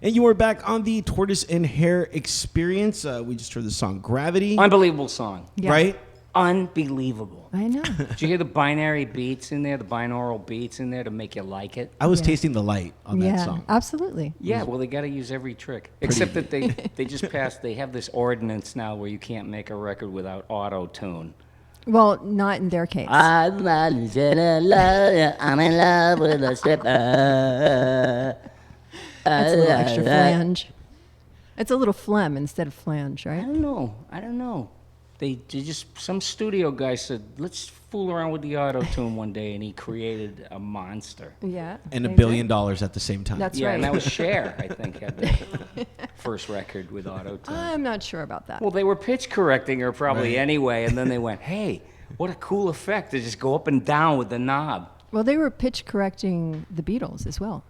And you are back on the Tortoise and Hare experience. We just heard the song Gravity. Unbelievable song. Yeah. Right? Unbelievable. I know. Did you hear the binary beats in there, the binaural beats in there to make you like it? I was tasting the light on that song. Absolutely. Yeah, well, they got to use every trick. Except that they just passed, they have this ordinance now where you can't make a record without auto-tune. Well, not in their case. I'm in love with a stripper. That's a little extra flange. It's a little phlegm instead of flange, I right? don't know. They just, some studio guy said, let's fool around with the auto-tune one day, and he created a monster. Yeah. And $1 billion at the same time. That's Yeah, right. and that was Cher, I think, had the first record with auto-tune. I'm not sure about that. Well, they were pitch correcting her probably Right. anyway, and then they went, hey, what a cool effect to just go up and down with the knob Well, they were pitch correcting the Beatles as well.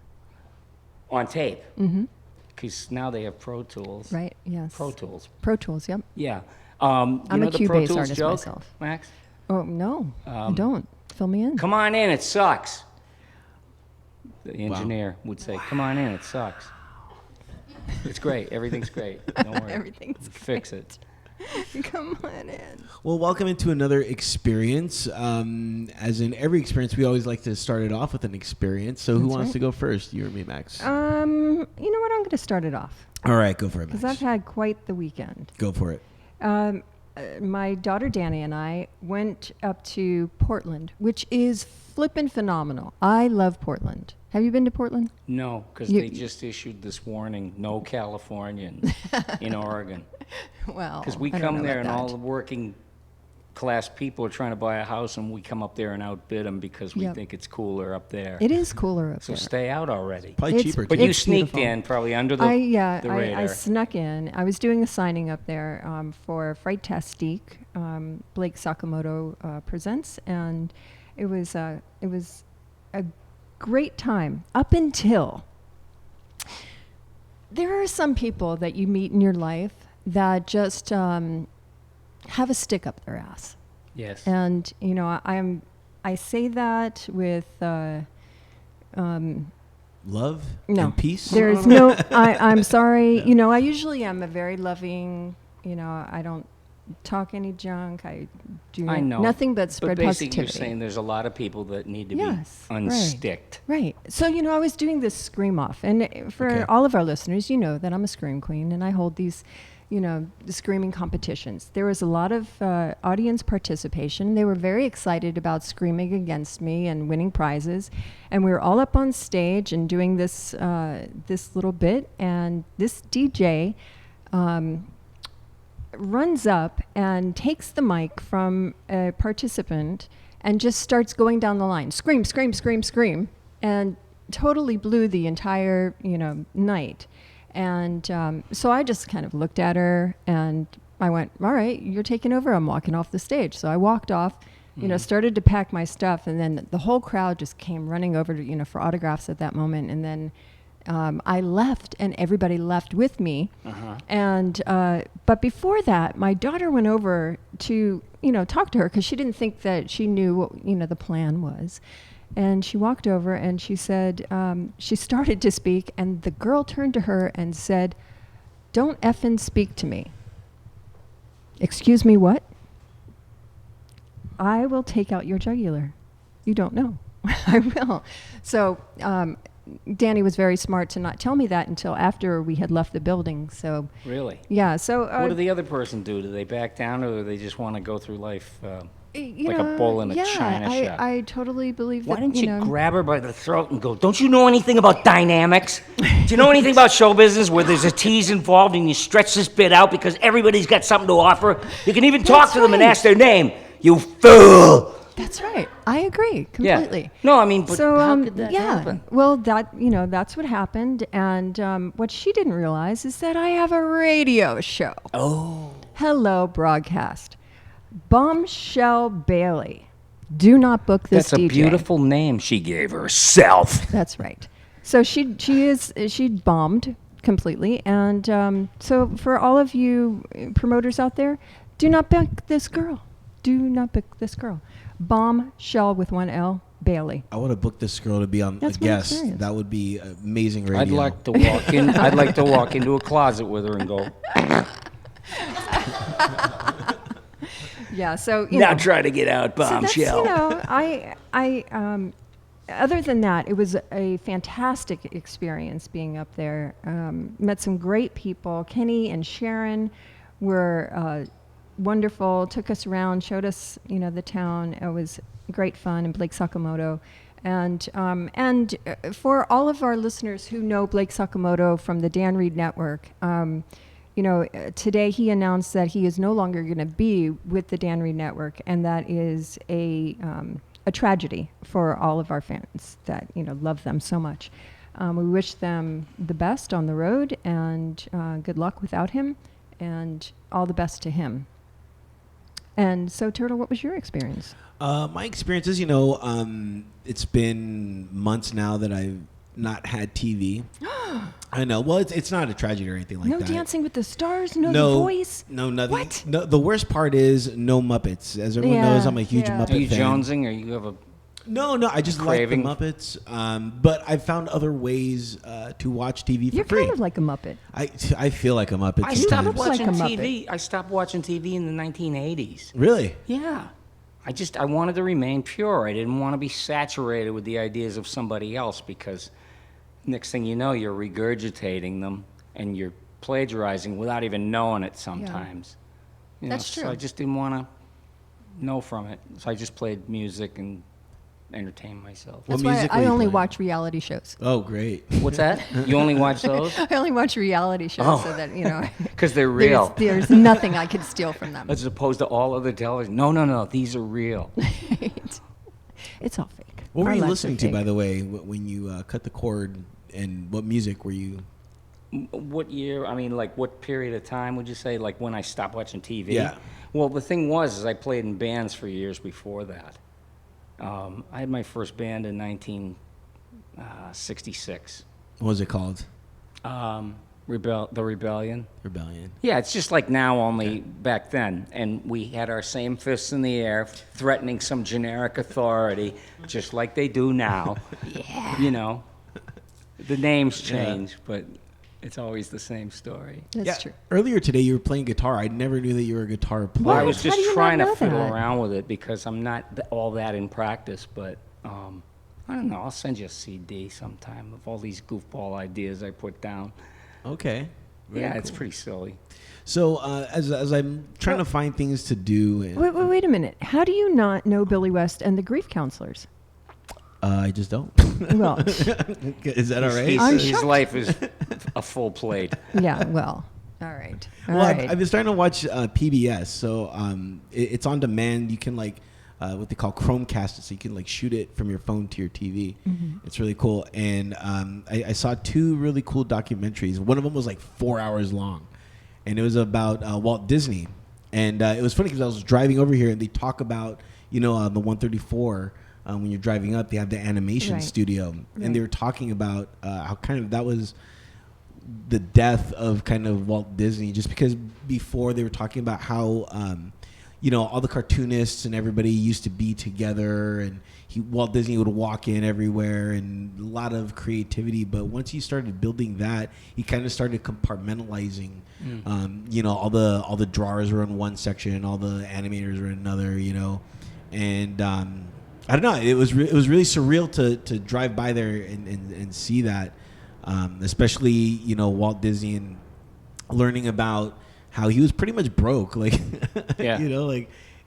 on tape. Mm-hmm. Because now they have Pro Tools. Right, yes. Pro Tools. Pro Tools, yep. Yeah. I'm you know a the Pro Cubase Tools artist joke, myself. Max? Oh, no, I don't. Fill me in. Come on in, it sucks. The engineer would say, come on in, it sucks. It's great. Everything's great. Don't worry. Everything's Fix it. Come on in. Well, welcome into another experience. As in every experience, we always like to start it off with an experience. So who That's wants right. to go first? You or me, Max? You know what? I'm going to start it off All right, go for it, because Max. I've had quite the weekend. Go for it. My daughter Danny and I went up to Portland, which is flippin' phenomenal. I love Portland. Have you been to Portland? No, because You- they just issued this warning, no Californians in Oregon. Well, Because we I don't come know there and about all that. the working class people are trying to buy a house, and we come up there and outbid them because we Yep. think it's cooler up there. It is cooler up So there. stay out already. Probably It's- cheaper, But too. you It's sneaked beautiful. in probably under the I radar. snuck in. I was doing a signing up there for Frightastique, Blake Sakamoto presents, and it was a great time up until there are some people that you meet in your life that just have a stick up their ass, Yes. and you know I say that with. Love No. and peace? There's no, I'm sorry. You know, I usually am a very loving, you know, I don't talk any junk. I do I know. nothing but spread But basically positivity. you're saying there's a lot of people that need to Yes, be right. unsticked. Right. So, you know, I was doing this scream off. And for Okay. all of our listeners, you know that I'm a scream queen and I hold these, you know, the screaming competitions. There was a lot of audience participation. They were very excited about screaming against me and winning prizes. And we were all up on stage and doing this this little bit. And this DJ runs up and takes the mic from a participant and just starts going down the line, scream, scream, scream, scream, and totally blew the entire, you know, night. And so I just kind of looked at her and I went, all right, you're taking over. I'm walking off the stage. So I walked off, you know, started to pack my stuff. And then the whole crowd just came running over to, you know, for autographs at that moment. And then I left and everybody left with me. And but before that, my daughter went over to, you know, talk to her because she didn't think that she knew what, you know, the plan was. And she walked over and she said, she started to speak and the girl turned to her and said, "Don't effing speak to me." Excuse me, what? I will take out your jugular. You don't know. I will. So Danny was very smart to not tell me that until after we had left the building. So Really? yeah, so What do the other person do? Do they back down, or do they just want to go through life you like a know, bull in a yeah, china shop? I totally believe Why that. didn't you know, grab her by the throat and go, don't you know anything about dynamics? Do you know anything about show business where there's a tease involved and you stretch this bit out because everybody's got something to offer? You can even talk That's to them and right. ask their name. You fool! That's right. I agree Yeah. completely. No, I mean, but So how could that yeah, happen? well, that, you know, that's what happened. And what she didn't realize is that I have a radio show. Oh. Hello, broadcast. Bombshell Bailey. Do not book this That's a DJ. beautiful name she gave herself. That's right. So she bombed completely. And so for all of you promoters out there, do not book this girl. Do not book this girl. Bombshell with one L. Bailey. I want to book this girl to be on That's a my guest. experience. That would be amazing radio. I'd like to walk in. I'd like to walk into a closet with her and go. Yeah, so Now try to get out, so that's, bombshell. other than that, it was a fantastic experience being up there. Met some great people. Kenny and Sharon were wonderful. Took us around, showed us, the town. It was great fun. And Blake Sakamoto, and for all of our listeners who know Blake Sakamoto from the Dan Reed Network. Today he announced that he is no longer going to be with the Dan Reed Network, and that is a tragedy for all of our fans that love them so much. We wish them the best on the road, and good luck without him, and all the best to him. And so, Turtle, what was your experience? My experience is, it's been months now that I've not had TV. I know. Well, it's not a tragedy or anything like No that. Dancing with the Stars? No The Voice? No, nothing. What? No, the worst part is no Muppets. As everyone knows, I'm a huge Muppet Are you fan. jonesing, or you have a? No, I just like the craving? Muppets. But I've found other ways to watch TV for You're free. kind of like a Muppet. I feel like a Muppet I sometimes. stopped look watching like a Muppet. TV. I stopped watching TV in the 1980s. Really? Yeah. I wanted to remain pure. I didn't want to be saturated with the ideas of somebody else, because next thing you know, you're regurgitating them and you're plagiarizing without even knowing it sometimes. That's So true. I just didn't want to know from it. So I just played music and entertained myself. What That's why music were I you only playing? watch reality shows. Oh, great. What's that? You only watch those? I only watch reality shows Oh. so that, Because they're real. there's nothing I could steal from them. As opposed to all other television. No. These are real. It's all fake. What were Our you lives are listening to, fake. by the way, when you cut the cord, and what music were you? What year? I mean, like, what period of time would you say? Like, when I stopped watching TV? Yeah. Well, the thing was, is I played in bands for years before that. I had my first band in 1966. What was it called? The Rebellion. Rebellion. Yeah, it's just like now, only back then. And we had our same fists in the air, threatening some generic authority, just like they do now. Yeah. The names change, but it's always the same story. That's true. Earlier today, you were playing guitar. I never knew that you were a guitar player. Well, I What? was How just do you not trying to know fiddle that? around with it because I'm not all that in practice, but I don't know. I'll send you a CD sometime of all these goofball ideas I put down. Okay. Very Yeah, it's cool. pretty silly. So as I'm trying to find things to do, and, Wait a minute. How do you not know Billy West and the grief counselors? I just don't. Well, Is that all right? I'm His shocked. life is a full plate. yeah, well, all right. All Well, right. I've been starting to watch PBS, so it's on demand. You can what they call Chromecast it, so you can shoot it from your phone to your TV. Mm-hmm. It's really cool. And I saw two really cool documentaries. One of them was 4 hours long, and it was about Walt Disney. And it was funny because I was driving over here, and they talk about the 134. When you're driving up, they have the animation Right. studio, Right. and they were talking about how kind of that was the death of kind of Walt Disney, just because before they were talking about how all the cartoonists and everybody used to be together, and Walt Disney would walk in everywhere, and a lot of creativity. But once he started building that, he kind of started compartmentalizing. All the drawers were in one section, all the animators were in another. And I don't know. It was really surreal to drive by there and see that, especially Walt Disney, and learning about how he was pretty much broke. Yeah.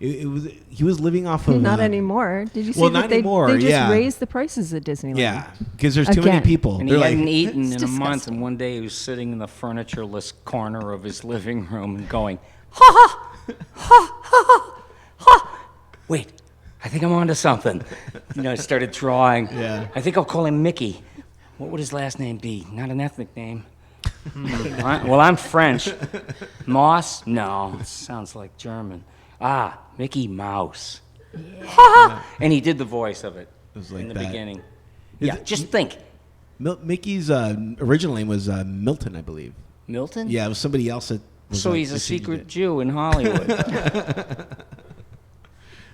It was he was living off of Not anymore. Did you see well, that not they anymore, just yeah. raised the prices at Disneyland? Yeah, because there's too many Again. people. And They're he like, hadn't eaten It's in a month, disgusting. and one day he was sitting in the furnitureless corner of his living room and going, ha ha, ha ha ha. Wait, I think I'm onto something. Started drawing. Yeah. I think I'll call him Mickey. What would his last name be? Not an ethnic name. Well, I'm French. Moss? No, it sounds like German. Mickey Mouse. Yeah. And he did the voice of it was like in the that. beginning. Is Yeah, it- just think. Mickey's original name was Milton, I believe. Milton? Yeah, it was somebody else that. Was So like, he's a that changed secret it. Jew in Hollywood.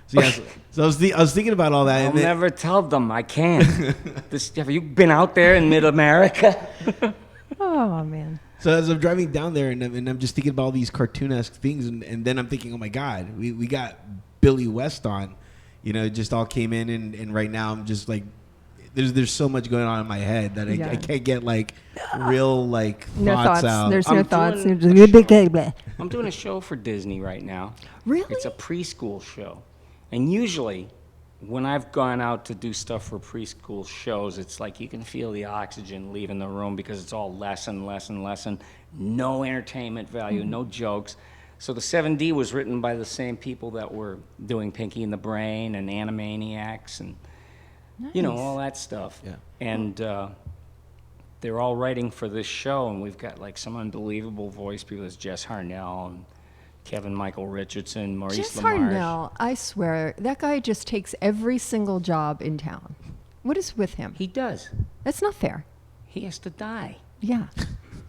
So, yeah, so I was thinking about all that. I'll and then, never tell them. I can't. Have you been out there in mid-America? Oh man. So as I'm driving down there and I'm just thinking about all these cartoonesque things, and then I'm thinking, oh my God, we got Billy West on, it just all came in, and right now I'm just like, there's so much going on in my head that I can't get like real like No thoughts thoughts. out. There's no thoughts. I'm doing a show for Disney right now. Really? It's a preschool show. And usually, when I've gone out to do stuff for preschool shows, it's like you can feel the oxygen leaving the room because it's all lesson, lesson, lesson. No entertainment value, no jokes. So the 7D was written by the same people that were doing Pinky and the Brain and Animaniacs and, all that stuff. Yeah. And they're all writing for this show, and we've got like some unbelievable voice people. There's Jess Harnell and Kevin Michael Richardson, Maurice Jess LaMarche. Harnell, I swear, that guy just takes every single job in town. What is with him? He does. That's not fair. He has to die. Yeah.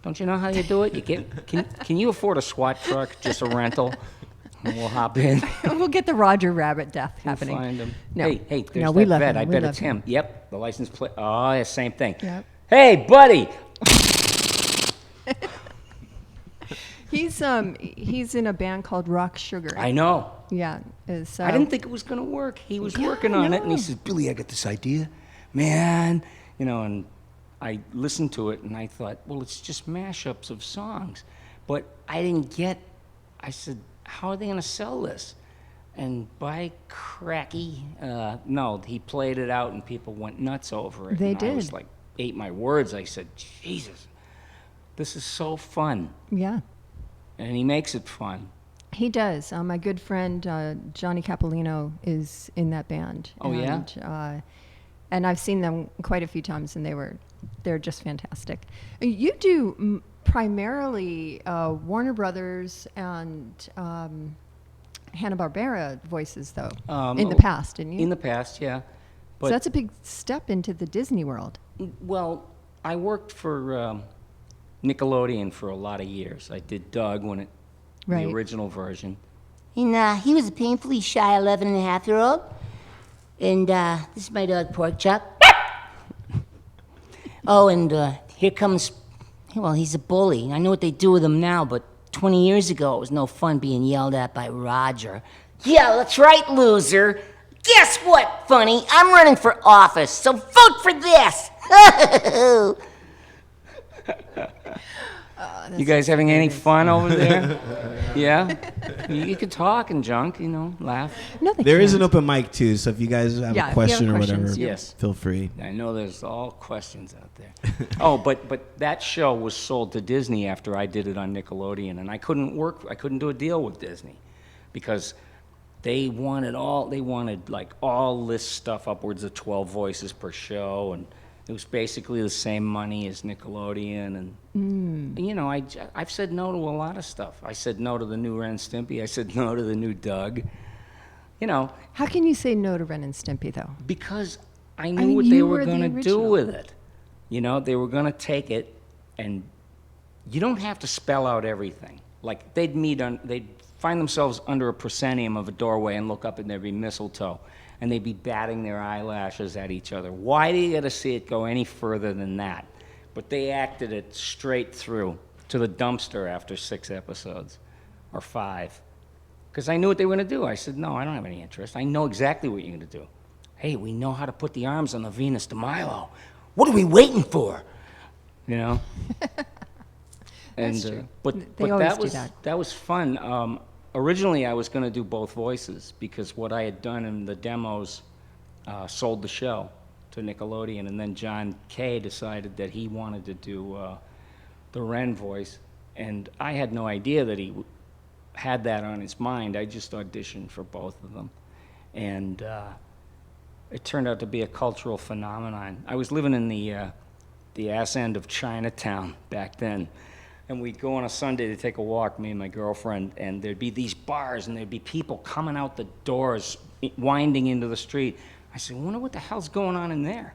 Don't you know how you do it? Can you afford a SWAT truck, just a rental? And we'll hop in. We'll get the Roger Rabbit death We'll happening. find him. No. Hey, there's No, we that love vet. him. I We bet love it's him. him. Yep, the license plate. Oh, yeah, same thing. Yep. Hey, buddy. He's in a band called Rock Sugar. I know. Yeah. I didn't think it was going to work. He was Yeah, working I on it, and he know. says, Billy, I got this idea. Man, and I listened to it, and I thought, well, it's just mashups of songs. But I said, how are they going to sell this? And by cracky, no, he played it out, and people went nuts over it. They and I was did. like, ate my words. I said, Jesus, this is so fun. Yeah. And he makes it fun. He does. My good friend Johnny Capolino is in that band. Oh, yeah? And I've seen them quite a few times, and they're just fantastic. You do primarily Warner Brothers and Hanna-Barbera voices, though, in the past, didn't you? In the past, yeah. So that's a big step into the Disney world. Well, I worked for Nickelodeon for a lot of years. I did Doug Right. the original version. And he was a painfully shy 11-and-a-half-year-old. And this is my dog, Pork Chop. Oh, and here comes, well, he's a bully. I know what they do with him now, but 20 years ago, it was no fun being yelled at by Roger. Yeah, that's right, loser. Guess what, funny? I'm running for office, so vote for this. You guys having any fun over there? Yeah? You could talk and junk, laugh. No, they There is can't. an open mic too, so if you guys have Yeah, if a you have question or whatever, questions, Yes. feel free. I know there's all questions out there. Oh, but that show was sold to Disney after I did it on Nickelodeon, and I couldn't do a deal with Disney because they wanted like all this stuff, upwards of 12 voices per show, and it was basically the same money as Nickelodeon, and I've said no to a lot of stuff. I said no to the new Ren and Stimpy. I said no to the new Doug. How can you say no to Ren and Stimpy, though? Because I mean, knew what they you were were the going to do original. with it. They were going to take it, and you don't have to spell out everything. Like they'd find themselves under a proscenium of a doorway and look up, and there'd be mistletoe, and they'd be batting their eyelashes at each other. Why do you got to see it go any further than that? But they acted it straight through to the dumpster after 6 episodes, or 5. Because I knew what they were going to do. I said, no, I don't have any interest. I know exactly what you're going to do. Hey, we know how to put the arms on the Venus de Milo. What are we waiting for? And That's true. but They always do that was fun. Originally, I was going to do both voices because what I had done in the demos sold the show to Nickelodeon, and then John Kay decided that he wanted to do the Ren voice, and I had no idea that he had that on his mind. I just auditioned for both of them, and it turned out to be a cultural phenomenon. I was living in the ass end of Chinatown back then, and we'd go on a Sunday to take a walk, me and my girlfriend, and there'd be these bars, and there'd be people coming out the doors, winding into the street. I said, I wonder what the hell's going on in there.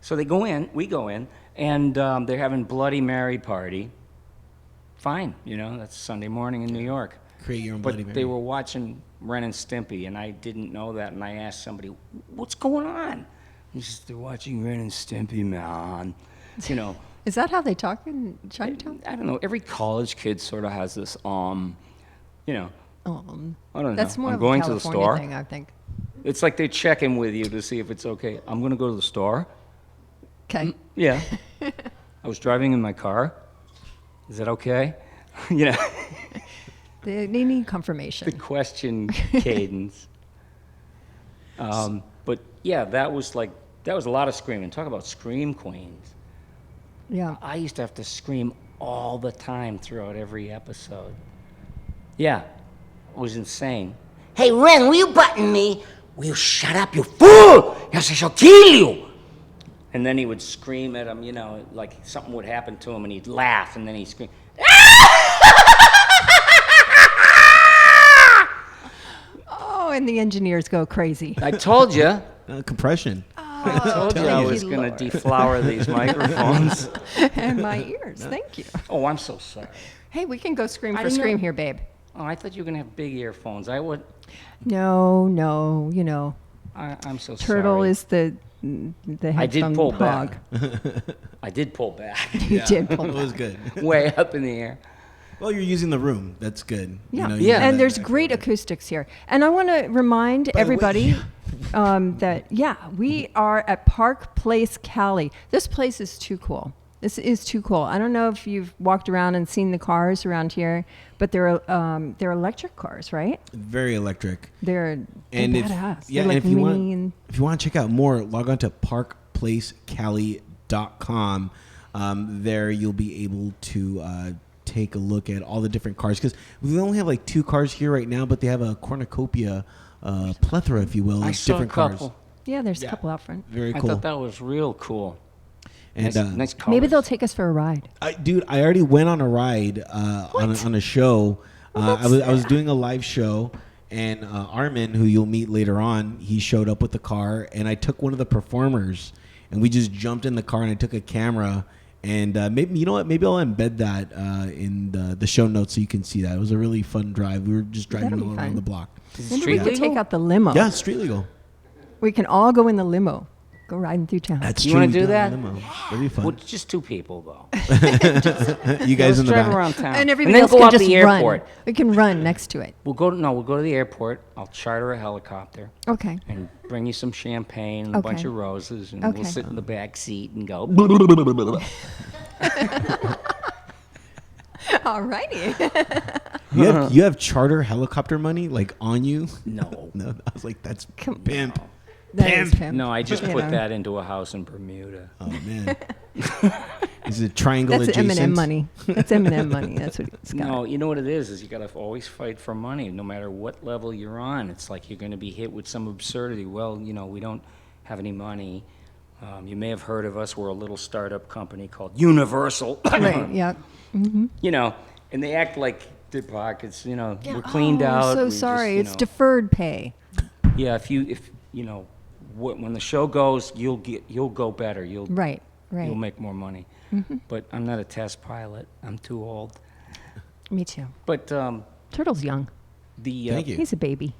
So we go in, and they're having Bloody Mary party. Fine, that's Sunday morning in New York. create your own Bloody But Mary. they were watching Ren and Stimpy, and I didn't know that, and I asked somebody, "What's going on?" He says, "They're watching Ren and Stimpy, man." You know, Is that how they talk in Chinatown? I don't know. Every college kid sort of has this, you know, I don't That's know. more I'm of going a to the California store. thing, I think. It's like they check in with you to see if it's okay. I'm going to go to the store. Okay. Yeah. I was driving in my car. Is that okay? You know, They need the confirmation. question cadence. But yeah, that was a lot of screaming. Talk about scream queens. Yeah. I used to have to scream all the time throughout every episode. Yeah, it was insane. Hey, Ren, will you button me? Will you shut up, you fool? Yes, I shall kill you. And then he would scream at him, you know, like something would happen to him, and he'd laugh, and then he'd scream. Oh, and the engineers go crazy. I told you. Compression. I told you I was going to Lord. deflower these microphones. And my ears. Thank you. Oh, I'm so sorry. Hey, we can go scream I for didn't scream know- here, babe. Oh, I thought you were going to have big earphones. I would. No, you know. I'm so Turtle sorry. is the I did headphone pull hog. back. I did pull back. You did pull It back. was good. Way up in the air. Well, you're using the room. That's good. Yeah, you Yeah. have and that there's back great room. acoustics here. And I want to remind the way- everybody that, we are at Park Place, Cali. This place is too cool. This is too cool. I don't know if you've walked around and seen the cars around here, but they're electric cars, right? Very electric. They're And if, badass. yeah, They're and like if you mini and if you want to check out more, log on to parkplacecali.com. There you'll be able to take a look at all the different cars, because we only have like 2 cars here right now, but they have a cornucopia, plethora, if you will, I of saw a different couple. cars. yeah, there's a Yeah. couple out front. Very I cool. thought that was real cool. And Nice colors. Maybe they'll take us for a ride. dude, I already went on a ride on a show. I was doing a live show, and Armin, who you'll meet later on, he showed up with the car, and I took one of the performers, and we just jumped in the car, and I took a camera, and maybe, you know what, maybe I'll embed that in the show notes so you can see that. It was a really fun drive. We were just driving That'll all be around fun. the block. Is it Maybe street we could legal? take out the limo. Yeah, street legal. We can all go in the limo. Go riding through town. That's You true. wanna we do have a that? limo. That'd be fun. Well, just 2 people, though. You guys Let's in the drive back. around town. And everybody then else go can out to just the run. airport. We can run next to it. We'll go to the airport. I'll charter a helicopter Okay. and bring you some champagne and a Okay. bunch of roses, and Okay. we'll sit in the back seat and go. Alrighty. You have charter helicopter money like on you? No. No, I was like, that's Come- pimp. That is Pimp. pimp. No, I just You put know. that into a house in Bermuda. Oh man, is it triangle That's adjacent? M&M money. That's M&M money. That's what it's got. No, you know what it is you got to always fight for money, no matter what level you're on. It's like you're going to be hit with some absurdity. Well, you know, we don't have any money. You may have heard of us. We're a little startup company called Universal. Right. Yeah. You know, and they act like their pockets, you know, we're cleaned oh, out. So we just, sorry. you It's know. deferred pay. Yeah, if you know, when the show goes, you'll go better. You'll Right. Right. You'll make more money. But I'm not a test pilot. I'm too old. Me too. But Turtle's young. the Thank you. He's a baby.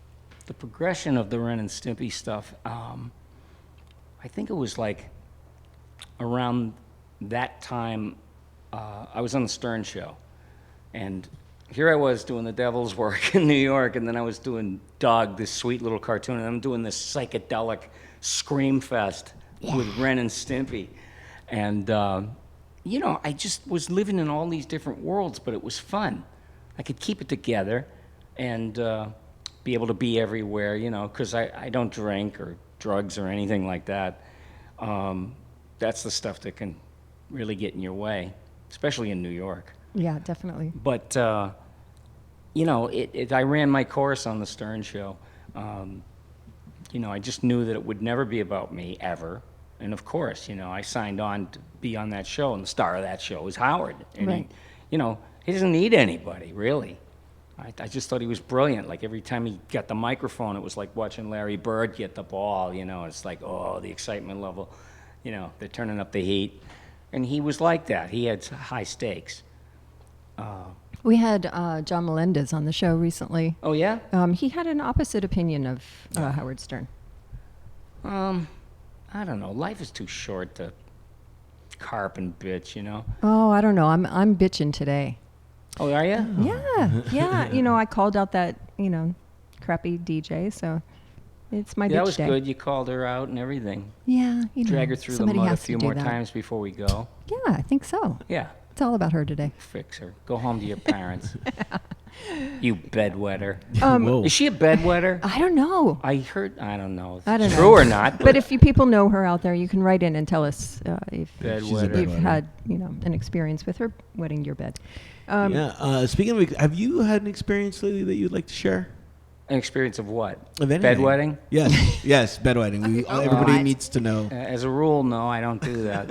the progression of the Ren and Stimpy stuff, I think it was like around that time, I was on the Stern Show, and here I was doing the devil's work in New York, and then I was doing Doug, this sweet little cartoon, and I'm doing this psychedelic scream fest with Ren and Stimpy. And, you know, I just was living in all these different worlds, but it was fun. I could keep it together and be able to be everywhere, you know, because I don't drink or drugs or anything like that. That's the stuff that can really get in your way, especially in New York. Yeah, definitely. But, you know, I ran my course on the Stern Show. You know, I just knew that it would never be about me, ever. And of course, you know, I signed on to be on that show, and the star of that show was Howard. And, Right. you know, he doesn't need anybody, really. I just thought he was brilliant. Like, every time he got the microphone, it was like watching Larry Bird get the ball, you know. It's like, oh, the excitement level. You know, they're turning up the heat. And he was like that. He had high stakes. We had John Melendez on the show recently. Oh, yeah? He had an opposite opinion of Howard Stern. I don't know. Life is too short to carp and bitch, you know? Oh, I don't know. I'm bitching today. Oh, are you? Yeah. I called out that, crappy DJ, so it's my bitch That was day. good. You called her out and everything. Yeah, Drag her through the somebody mud a has to few do more that. times before we go. Yeah, I think so. Yeah. It's all about her today. Fix her. Go home to your parents. You bedwetter. Whoa. Is she a bedwetter? I don't know. I heard. I don't know. If I don't it's know. true or not. But if you people know her out there, you can write in and tell us if Bedwetter. you've had, an experience with her wetting your bed. Speaking of, have you had an experience lately that you'd like to share? An experience of what? Of anything. Bedwetting? Yes, yes, bedwetting. Everybody God. needs to know. As a rule, no, I don't do that.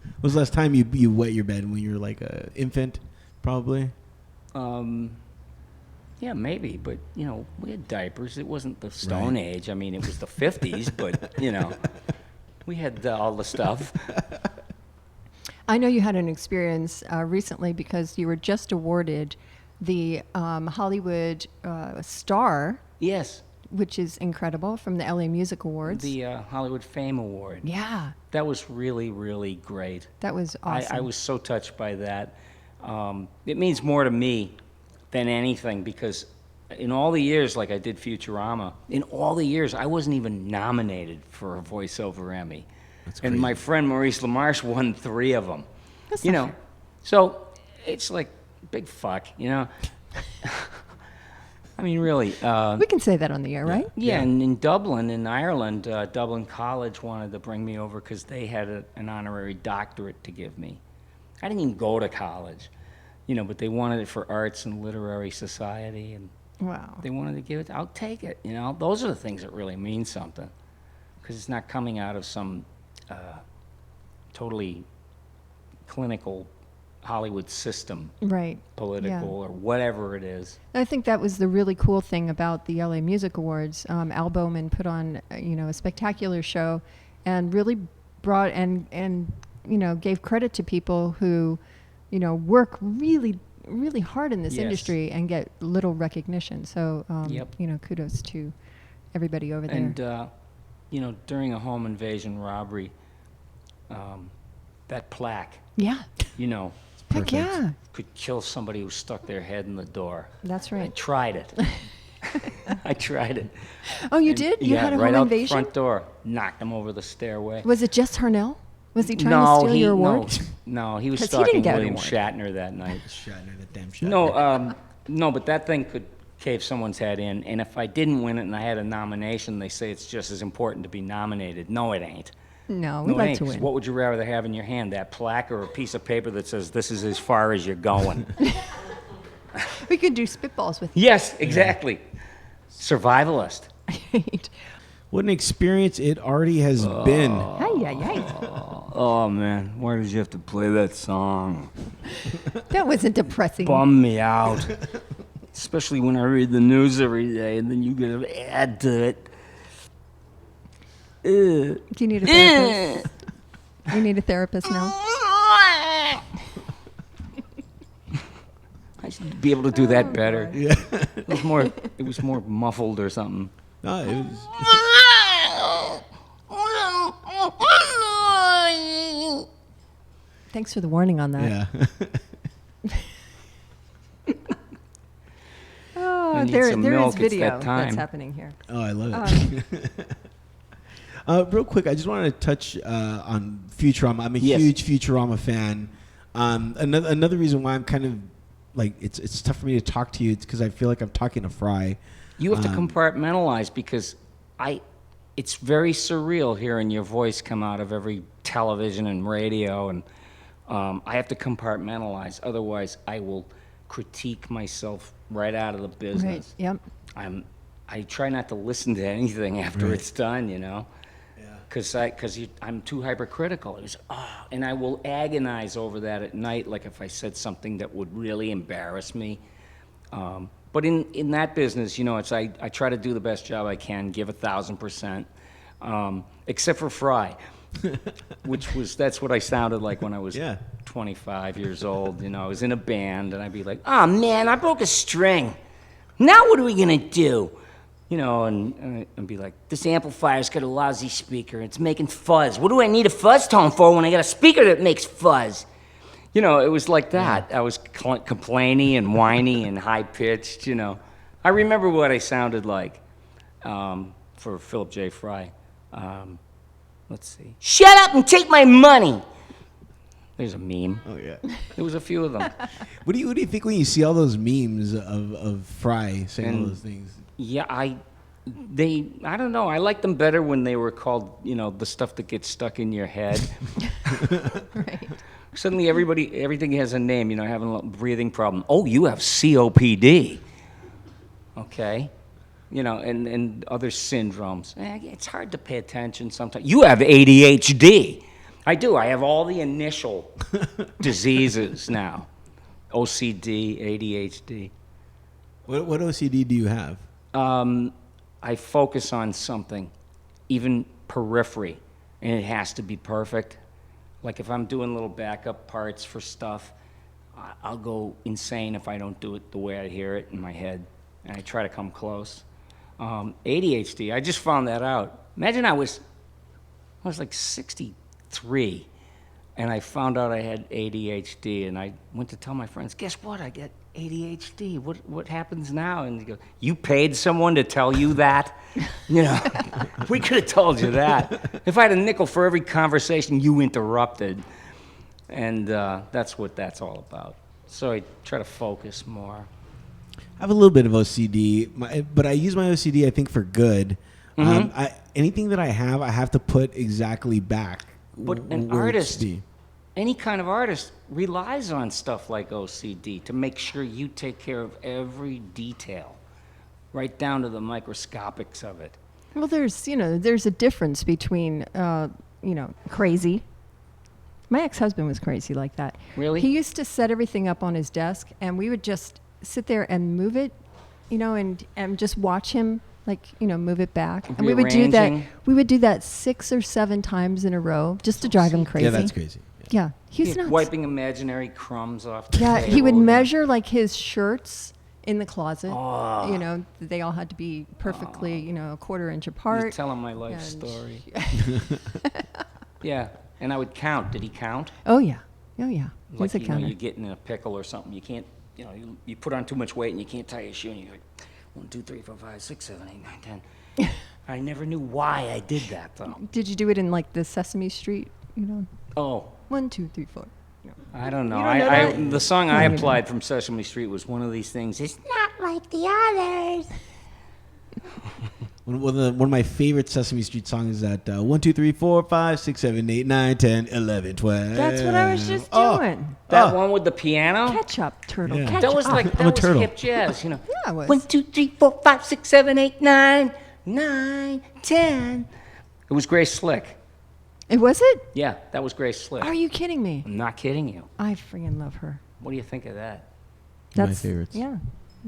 When was the last time you wet your bed? When you were like an infant, probably? Yeah, maybe, but we had diapers. It wasn't the Stone Age. I mean, it was the 50s, but we had all the stuff. I know you had an experience recently because you were just awarded the Hollywood Star, Yes, which is incredible, from the LA Music Awards. the Hollywood Fame Award. Yeah, That was really, really great. that was awesome. I was so touched by that. It means more to me than anything because in all the years, like I did Futurama, in all the years, I wasn't even nominated for a voiceover Emmy. That's And crazy. my friend Maurice LaMarche won 3 of them. That's You not know, so it's like big fuck, I mean, really. We can say that on the air, right? Yeah, and in Dublin, in Ireland, Dublin College wanted to bring me over because they had an honorary doctorate to give me. I didn't even go to college, but they wanted it for Arts and Literary Society, and Wow. they wanted to give it. I'll take it. Those are the things that really mean something, because it's not coming out of some totally clinical Hollywood system, Right. political Yeah. or whatever it is. I think that was the really cool thing about the LA Music Awards. Al Bowman put on, a spectacular show, and really brought and gave credit to people who, work really, really hard in this Yes. industry and get little recognition. So, Yep. kudos to everybody over there. And during a home invasion robbery, that plaque, Yeah. Heck Perfect. yeah. could kill somebody who stuck their head in the door. That's I right. tried it. I tried it. Oh, you And- did? You yeah, had a right home out invasion? the front door. Knocked him over the stairway. Was it just Harnell? Was he trying to steal your award? No, he was 'Cause he didn't stalking get an William award. Shatner that night. Shatner, that damn Shatner. No, but that thing could cave someone's head in. And if I didn't win it and I had a nomination, they say it's just as important to be nominated. No, it ain't. No, No, we'd it like ain't. to 'Cause win. What would you rather have in your hand, that plaque or a piece of paper that says, "This is as far as you're going"? We could do spitballs with Yes, exactly. Survivalist. it. What an experience it already has been. Ay, ay, ay. Oh, man. Why did you have to play that song? That wasn't depressing. Bum me out. Especially when I read the news every day and then you get to add to it. Do you need a therapist? You need a therapist now? I should be able to do that better. Yeah. It was more muffled or something. No, it was. Thanks for the warning on that. Yeah. Oh, I need there some is milk. It's video that time. that's happening here. Oh, I love it. Real quick, I just wanted to touch on Futurama. I'm a Yes. huge Futurama fan. Another reason why I'm kind of like it's tough for me to talk to you. It's because I feel like I'm talking to Fry. You have to compartmentalize because it's very surreal hearing your voice come out of every television and radio, and I have to compartmentalize. Otherwise, I will critique myself right out of the Right. business. Yep. I try not to listen to anything after Right. it's done, Yeah. because I'm too hypercritical. It was, and I will agonize over that at night, like if I said something that would really embarrass me. But in that business, it's I try to do the best job I can, give 1,000%, except for Fry, that's what I sounded like when I was Yeah. 25 years old, you know, I was in a band, and I'd be like, oh, man, I broke a string. Now what are we going to do? You know, and be like, this amplifier's got a lousy speaker. It's making fuzz. What do I need a fuzz tone for when I got a speaker that makes fuzz? You know, it was like that. I was complaining and whiny and high-pitched, you know. I remember what I sounded like for Philip J. Fry. Let's see. Shut up and take my money. There's a meme. Oh yeah. There was a few of them. What do you think when you see all those memes of Fry saying all those things? Yeah, I don't know. I liked them better when they were called, you know, the stuff that gets stuck in your head. Right. Suddenly everything has a name, you know, having a breathing problem. Oh, you have COPD. Okay. You know, and other syndromes. It's hard to pay attention sometimes. You have ADHD. I do. I have all the initial diseases now. OCD, ADHD. What OCD do you have? I focus on something, even periphery, and it has to be perfect. Like if I'm doing little backup parts for stuff, I'll go insane if I don't do it the way I hear it in my head, and I try to come close. ADHD, I just found that out. Imagine I was like 63, and I found out I had ADHD, and I went to tell my friends, guess what, I get ADHD. What happens now? And he goes, you paid someone to tell you that? You know, we could have told you that. If I had a nickel for every conversation you interrupted. And that's what that's all about. So I try to focus more. I have a little bit of OCD, but I use my OCD, I think, for good. Anything that I have to put exactly back. But an artist, any kind of artist, relies on stuff like OCD to make sure you take care of every detail, right down to the microscopics of it. Well, there's a difference between, crazy. My ex-husband was crazy like that. Really? He used to set everything up on his desk, and we would just sit there and move it, and just watch him, move it back. And we would do that. Rearranging. We would do that 6 or 7 times in a row just to drive him crazy. Yeah, that's crazy. Yeah, he's nuts. Wiping imaginary crumbs off the Yeah, table. he would measure his shirts in the closet. Oh. They all had to be perfectly, a quarter inch He's apart. telling my life And- story. Yeah, and I would count. Did he count? Oh yeah, he's Like, a counter. you get in a pickle or something. You can't, you put on too much weight and you can't tie your shoe. And you're like, 1, 2, 3, 4, 5, 6, 7, 8, 9, 10. I never knew why I did that, though. Did you do it in the Sesame Street? Oh, 1, 2, 3, 4. I don't know. You don't know that? The song I applied from Sesame Street was one of these things. It's Not like the others. One of my favorite Sesame Street songs is that 1, 2, 3, 4, 5, 6, 7, 8, 9, 10, 11, 12. That's what I was just doing. that one with the piano. Catch up, turtle. Yeah. Catch That was up. like I'm a that was turtle. hip jazz, Yeah, it was. 1, 2, 3, 4, 5, 6, 7, 8, 9, 9, 10. It was Grace Slick. Was it? Yeah, that was Grace Slick. Are you kidding me? I'm not kidding you. I freaking love her. What do you think of that? My favorites. Yeah,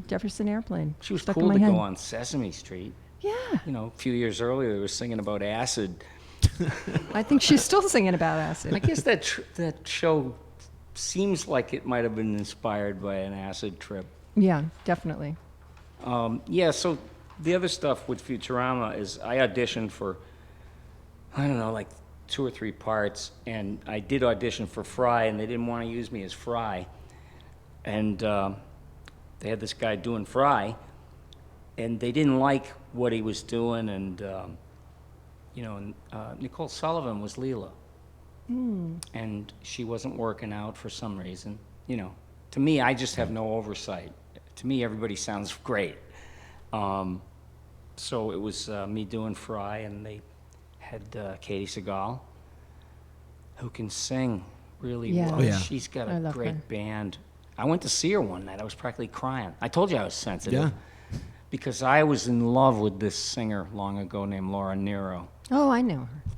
Jefferson Airplane. She was Stuck in cool my to head. go on Sesame Street. Yeah, A few years earlier, they were singing about acid. I think she's still singing about acid. I guess that show seems like it might have been inspired by an acid trip. Yeah, definitely. Yeah, so the other stuff with Futurama is I auditioned for, I don't know, like 2 or 3 parts, and I did audition for Fry, and they didn't want to use me as Fry. And they had this guy doing Fry, and they didn't like what he was doing, and, Nicole Sullivan was Leela. And she wasn't working out for some reason. To me, I just have no oversight. To me, everybody sounds great. So it was me doing Fry, and they had Katie Segal, who can sing really Yeah. well. Oh, yeah. She's got I a love great her. band. I went to see her one night. I was practically crying. I told you I was sensitive. Yeah. Because I was in love with this singer long ago named Laura Nero. Oh, I know her.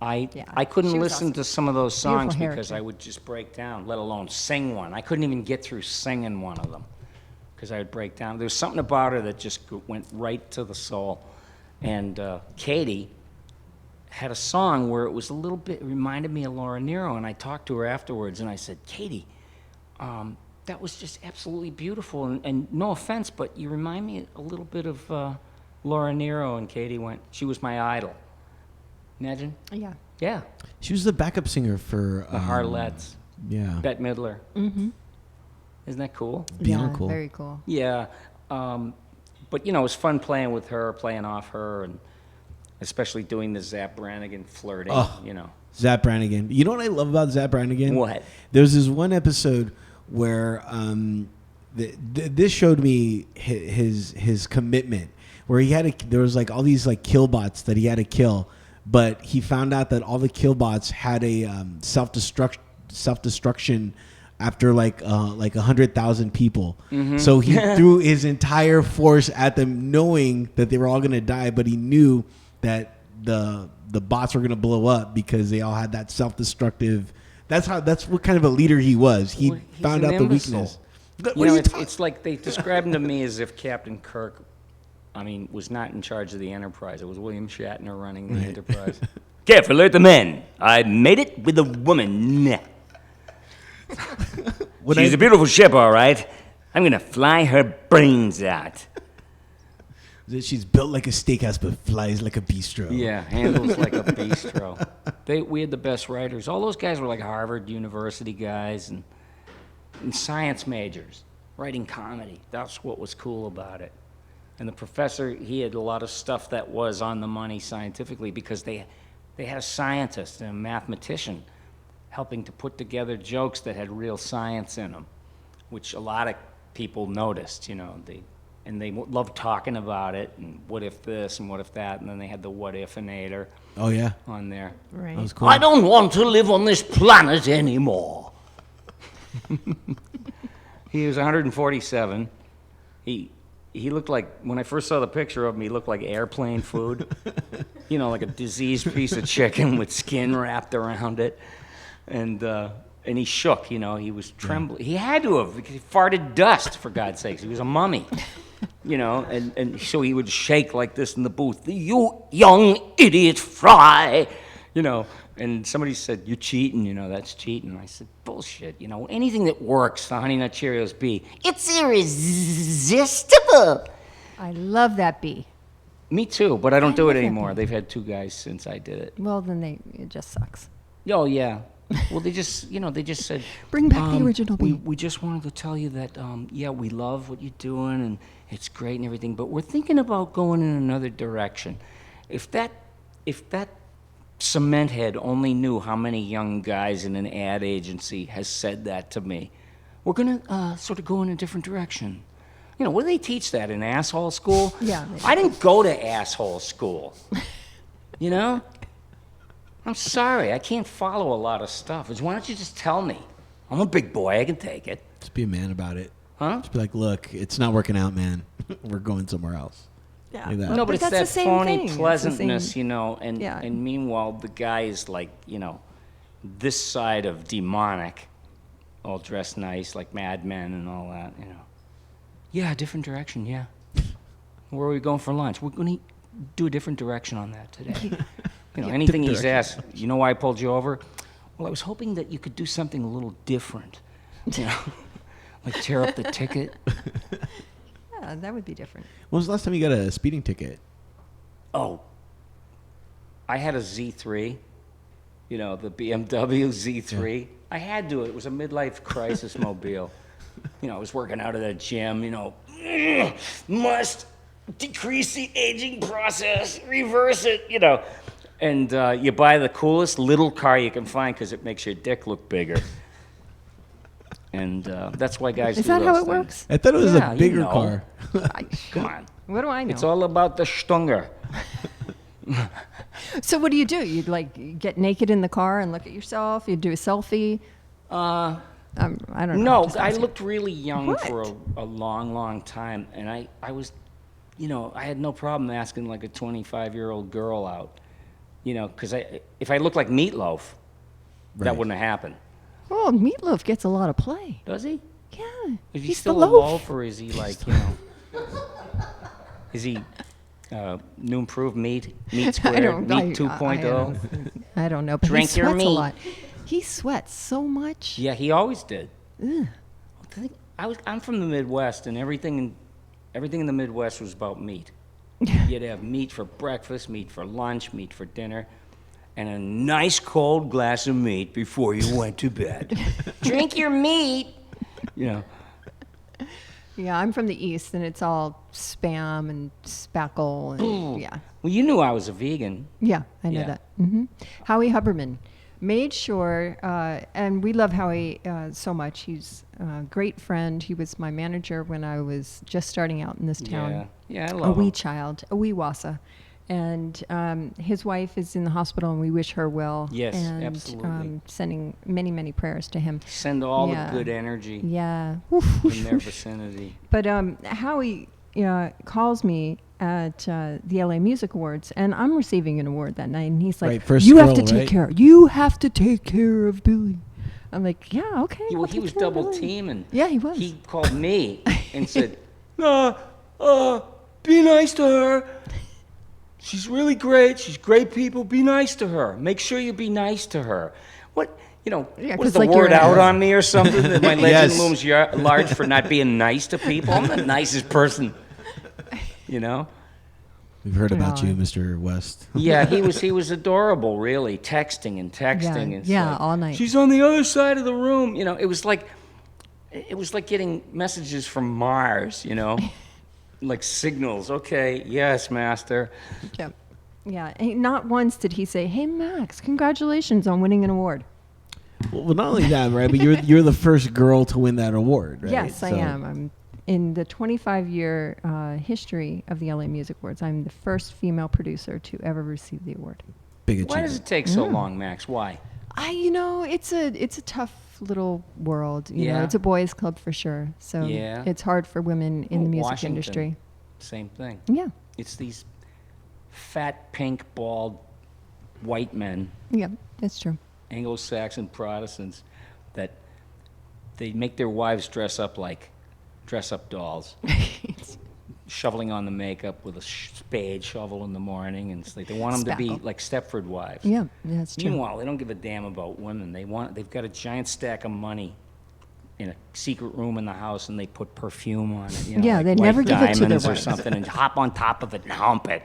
I Yeah, couldn't she was listen awesome. to some of those songs Beautiful because character. I would just break down, let alone sing one. I couldn't even get through singing one of them because I would break down. There was something about her that just went right to the soul. And Katie had a song where it was a little bit, it reminded me of Laura Nyro, and I talked to her afterwards, and I said, Katie, that was just absolutely beautiful, and no offense, but you remind me a little bit of Laura Nyro, and Katie went, she was my idol. Imagine? Yeah. Yeah. She was the backup singer for The Harlettes. Yeah. Bette Midler. Mm-hmm. Isn't that cool? Beyond Yeah, cool. very cool. Yeah. But, it was fun playing with her, playing off her, and especially doing the Zap Brannigan flirting, Oh. Zap Brannigan. You know what I love about Zap Brannigan? What? There's this one episode where this showed me his commitment, where there was like all these like killbots that he had to kill, but he found out that all the killbots had a self-destruction after like 100,000 people. Mm-hmm. So he threw his entire force at them, knowing that they were all gonna die, but he knew that the bots were gonna blow up because they all had that self-destructive. That's what kind of a leader he was. He Well, he's found an out the imbecile. weakness. What are you It's like they described him to me as if Captain Kirk, was not in charge of the Enterprise. It was William Shatner running the Enterprise. Careful, alert the men. I made it with a woman. She's a beautiful ship, all right. I'm going to fly her brains out. She's built like a steakhouse, but flies like a bistro. Yeah, handles like a bistro. We had the best writers. All those guys were like Harvard University guys and science majors, writing comedy. That's what was cool about it. And the professor, he had a lot of stuff that was on the money scientifically because they had a scientist and a mathematician helping to put together jokes that had real science in them, which a lot of people noticed, they loved talking about it, and what if this and what if that, and then they had the what if-inator Oh yeah. on there. Right. That was cool. I don't want to live on this planet anymore. He was 147. He looked like, when I first saw the picture of him, he looked like airplane food. Like a diseased piece of chicken with skin wrapped around it. And he shook, he was trembling. He had to have, because he farted dust, for God's sakes. He was a mummy, and so he would shake like this in the booth. You young idiot, Fry, And somebody said, "You cheating, that's cheating." I said, "Bullshit, anything that works, the Honey Nut Cheerios bee." It's irresistible. I love that bee. Me too, but I don't do love it that anymore. bee. They've had 2 guys since I did it. Well, then it just sucks. Oh yeah. Well, they just said, Bring back the original bee. We just wanted to tell you that, we love what you're doing and it's great and everything, but we're thinking about going in another direction. If that cement head only knew how many young guys in an ad agency has said that to me, we're gonna sort of go in a different direction. Where do they teach that, in asshole school? Yeah. I didn't go to asshole school. I'm sorry, I can't follow a lot of stuff. Why don't you just tell me? I'm a big boy, I can take it. Just be a man about it. Huh? Just be like, look, it's not working out, man. We're going somewhere else. Yeah. Like that. No, but it's that's that the same phony thing. It's the pleasantness, same- and Yeah. and meanwhile the guy is like, this side of demonic, all dressed nice like Mad Men and all that, Yeah, different direction, yeah. Where are we going for lunch? We're going to do a different direction on that today. Anything he's direction. asked, you know why I pulled you over? Well, I was hoping that you could do something a little different, like tear up the ticket. Yeah, that would be different. When was the last time you got a speeding ticket? Oh, I had a Z3, the BMW Z3. Yeah. I had to. It was a midlife crisis mobile. I was working out at a gym, must decrease the aging process, reverse it, And you buy the coolest little car you can find because it makes your dick look bigger. And that's why guys Is do that how those it things. works? I thought it was Yeah, a you bigger know. car. Come on. What do I know? It's all about the Stunger. So what do? You'd like get naked in the car and look at yourself? You'd do a selfie? I don't know. No, Just I asking. looked really young What? for a long, long time, and I was, I had no problem asking like a 25-year-old girl out, because if I looked like Meatloaf, Right. that wouldn't have happened. Oh, Meatloaf gets a lot of play. Does he? Yeah. Is he he's still the a loaf. loaf, or is he like, is he New improved meat squared, meat 2.0. I don't know, but Drink he your sweats a meat. lot. He sweats so much. Yeah, he always did. Ugh. I'm from the Midwest, and everything in the Midwest was about meat. You'd have meat for breakfast, meat for lunch, meat for dinner, and a nice cold glass of meat before you went to bed. Drink your meat. You know, Yeah, I'm from the East, and it's all Spam and spackle. And, yeah. well, you knew I was a vegan. Yeah, I know Yeah. that. Howie Huberman made sure, and we love Howie so much. He's a great friend. He was my manager when I was just starting out in this town. Yeah, I A love wee him. child, a wee wassa. And his wife is in the hospital, and we wish her well. Yes, and, absolutely. Sending many, many prayers to him. Send all Yeah. the good energy Yeah. in their vicinity. But Howie calls me at the LA Music Awards, and I'm receiving an award that night, and he's like, Right, first "You have to girl, take right? care. You have to take care of Billy." I'm like, "Yeah, okay." He I'll was take care of double Billy." teaming. Yeah, he was. He called me and said, be nice to her. She's really great. She's great people. Be nice to her. Make sure you be nice to her. What, Yeah, was 'cause the like word you're- out on me or something? That my legend Yes. looms large for not being nice to people? I'm the nicest person, you know? We've heard about Aw. you, Mr. West. Yeah, he was adorable, really, texting and texting. Yeah, and yeah, like, all night. She's on the other side of the room. You know, it was like getting messages from Mars, you know? Like signals. Okay, yes, master. Yeah. Yeah. And not once did he say, "Hey, Max, congratulations on winning an award." Well, not only that, right? But you're the first girl to win that award, right? Yes, I So- am. I'm in the 25-year history of the LA Music Awards. I'm the first female producer to ever receive the award. Big Why does achievement. it take so long, Max? Why? It's a tough little world. You know, Yeah. it's a boys' club for sure. So Yeah. it's hard for women in the music Washington, industry. Same thing. Yeah, It's these fat, pink, bald, white men, yeah, that's true. Anglo-Saxon Protestants, that they make their wives dress up dolls, shoveling on the makeup with a spade shovel in the morning, and it's like they want them to be Spackle. like Stepford wives. Yeah, that's true. Meanwhile, they don't give a damn about women. They've got a giant stack of money in a secret room in the house, and they put perfume on it. You know, Yeah, like they white never give it to their diamonds or wives. something, and hop on top of it and hump it.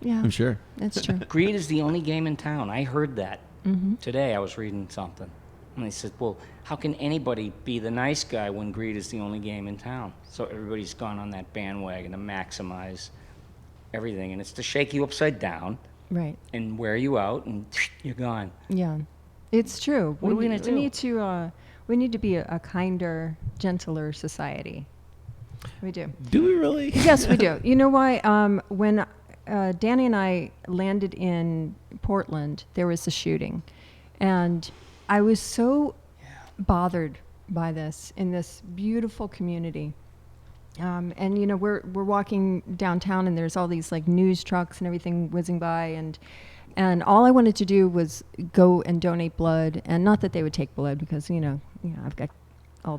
Yeah, I'm sure. that's true. Greed is the only game in town. I heard that Mm-hmm. today. I was reading something, and they said, "Well, how can anybody be the nice guy when greed is the only game in town?" So everybody's gone on that bandwagon to maximize everything, and it's to shake you upside down Right. and wear you out, and you're gone. Yeah, it's true. What are we gonna do? We need to be a kinder, gentler society. We do. Do we really? Yes, we do. You know why? When Danny and I landed in Portland, there was a shooting, and I was so bothered by this in this beautiful community. And you know, we're walking downtown, and there's all these like news trucks and everything whizzing by, and all I wanted to do was go and donate blood, and not that they would take blood, because you know I've got all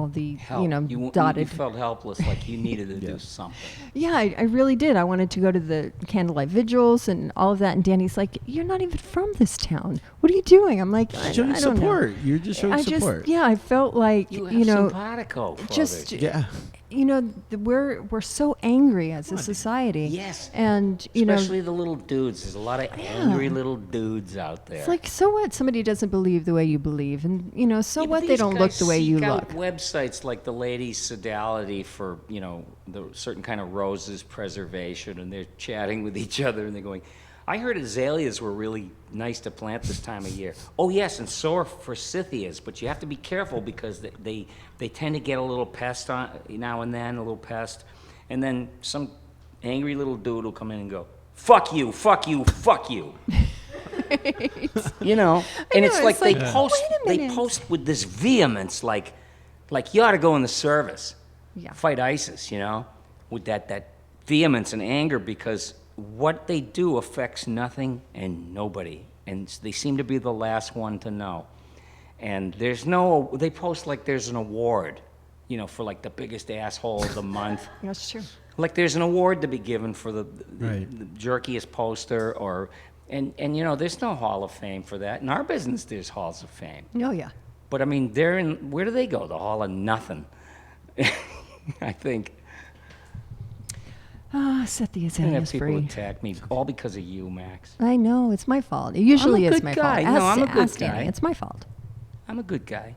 the Help. you know you dotted. felt helpless, like you needed to do something. Yeah, I really did. I wanted to go to the candlelight vigils and all of that. And Danny's like, "You're not even from this town. What are you doing?" I'm like, I Showing don't know." support. You're just showing I support. yeah, I felt like You you have know, simpatico for just others. Yeah. you know, we're so angry as a society. Yes. and you know, Especially the little dudes. There's a lot of angry little dudes out there. it's like, so what? Somebody doesn't believe the way you believe, and you know, so Yeah, but what? They these don't look guys the way you seek out look. Websites like the Ladies' Sodality for, you know, the certain kind of roses preservation, and they're chatting with each other, and they're going, I heard azaleas were really nice to plant this time of year. Oh yes, and so are forsythias, but you have to be careful because they tend to get a little pest on now and then, a little pest, and then some angry little dude will come in and go, fuck you, fuck you, fuck you. You know, and know, it's like it's they like, post wait a they minute. post with this vehemence, like you ought to go in the service, Yeah. fight ISIS, you know, with that vehemence and anger, because what they do affects nothing and nobody, and they seem to be the last one to know. And they post like there's an award you know, for like the biggest asshole of the month. That's true. Like there's an award to be given for the Right. jerkiest poster, or and you know, there's no Hall of Fame for that. In our business, there's halls of fame. Oh yeah. But I mean, they're in, where do they go? The Hall of Nothing. I think. Ah, set the I'm gonna have azaleas people free. attack me all because of you, Max. I know, it's my fault. It usually is good my guy. fault. No, I'm a good ask Danny. guy. It's my fault. I'm a good guy.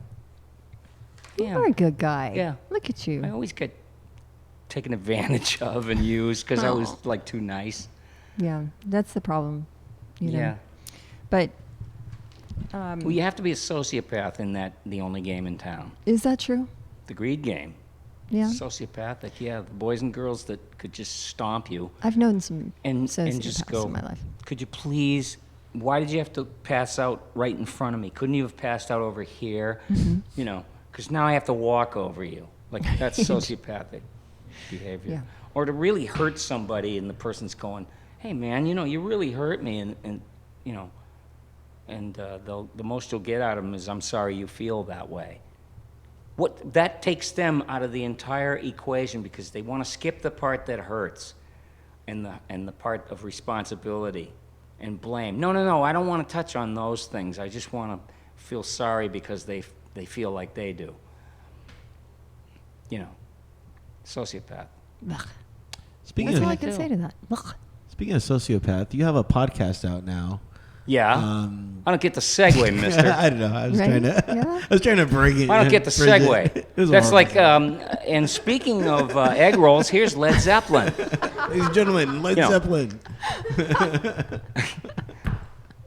You're a good guy. Yeah. Look at you. I always get taken advantage of and used because I was Oh. like too nice. Yeah, that's the problem. You know. Yeah. But Well, you have to be a sociopath in that the only game in town. is that true? The greed game. Yeah. Sociopathic, yeah. The boys and girls that could just stomp you I've known some and just sociopaths go, in my life. could you please, why did you have to pass out right in front of me? Couldn't you have passed out over here? Mm-hmm. You know, because now I have to walk over you. Like, that's sociopathic behavior. Yeah. Or to really hurt somebody and the person's going, hey, man, you know, you really hurt me. And you know, and the most you'll get out of them is, I'm sorry you feel that way. That takes them out of the entire equation because they want to skip the part that hurts and the part of responsibility and blame. No, I don't want to touch on those things. I just want to feel sorry because they feel like they do. You know, sociopath. Ugh. Speaking That's all I of can say to that. Ugh. speaking of sociopath, you have a podcast out now. Yeah. I don't get the segue, mister. I don't know. I was Right? trying to. Yeah. I was trying to bring it. I don't get the bridge it. segue. It was a That's horrible like, and speaking of egg rolls, here's Led Zeppelin. Ladies and gentlemen, Led You know. Zeppelin.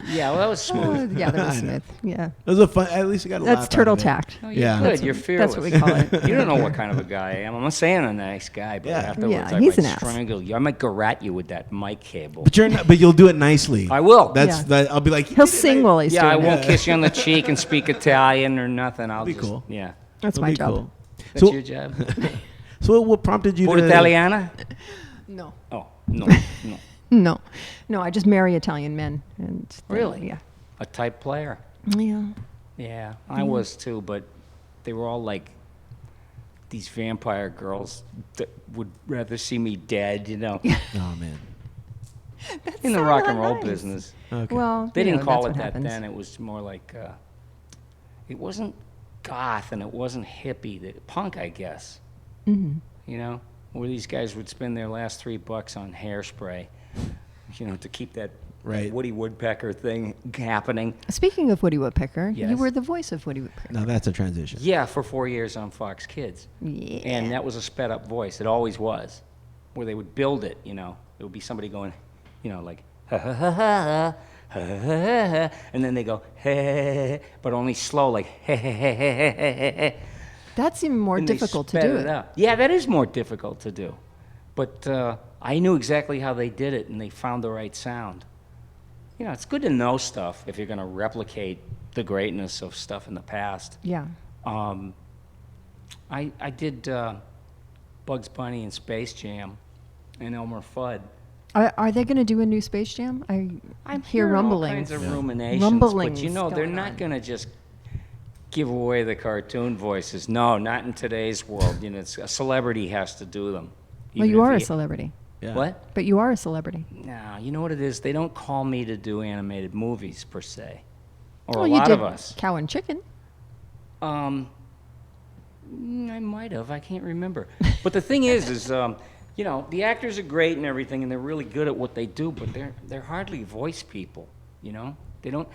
Yeah, well, that was smooth. Oh, yeah, that was I know. smooth. Yeah. It was a fun. At least I got a laugh That's out turtle of it. tact. Oh, you're Yeah. good. That's You're That's fearless. what we call it. You don't know what kind of a guy I am. I'm not saying I'm a nice guy, but Yeah. afterwards Yeah, I he's might an ass. strangle you. I might garrote you with that mic cable. But you're not. But you'll do it nicely. I will. That's Yeah. that. I'll be like. He'll sing while he's Yeah, I doing won't it. kiss you on the cheek and speak Italian or nothing. I'll Be just, cool. Yeah, That's It'll my be job. cool. that's So, your job. so what prompted you Por to? Italiana? No. Oh, no. No, I just marry Italian men. And Really? Yeah. A type player. Yeah. Yeah, I was too, but they were all like these vampire girls that would rather see me dead, you know, Oh man. in the so rock not and roll nice. business. Okay. Well, They you didn't know, call that's it what that happens. then. It was more like, it wasn't goth and it wasn't hippie. Punk, I guess. Mm-hmm. You know, where these guys would spend their last $3 on hairspray, you know, to keep that Right. Woody Woodpecker thing happening. Speaking of Woody Woodpecker, Yes. you were the voice of Woody Woodpecker. Now that's a transition. Yeah, for 4 years on Fox Kids. Yeah. And that was a sped up voice. It always was. Where they would build it, you know. It would be somebody going, you know, like, ha ha ha ha, ha ha ha ha, and then they go, hey, but only slow, like, hey. That's even more difficult to do it. Up. Yeah, that is more difficult to do. But I knew exactly how they did it, and they found the right sound. You know, it's good to know stuff if you're going to replicate the greatness of stuff in the past. Yeah. I did Bugs Bunny and Space Jam and Elmer Fudd. Are they going to do a new Space Jam? I'm hear hearing rumblings. all kinds of ruminations, Rumblings but you know they're going not on. going to just give away the cartoon voices. No, not in today's world. You know, a celebrity has to do them. Well, Even you if are a he- celebrity. Yeah. What? But you are a celebrity. No, you know what it is? They don't call me to do animated movies per se, or well, a you lot did of us. Cow and Chicken. I might have. I can't remember. But the thing is, you know, the actors are great and everything, and they're really good at what they do. But they're hardly voice people. You know, they don't.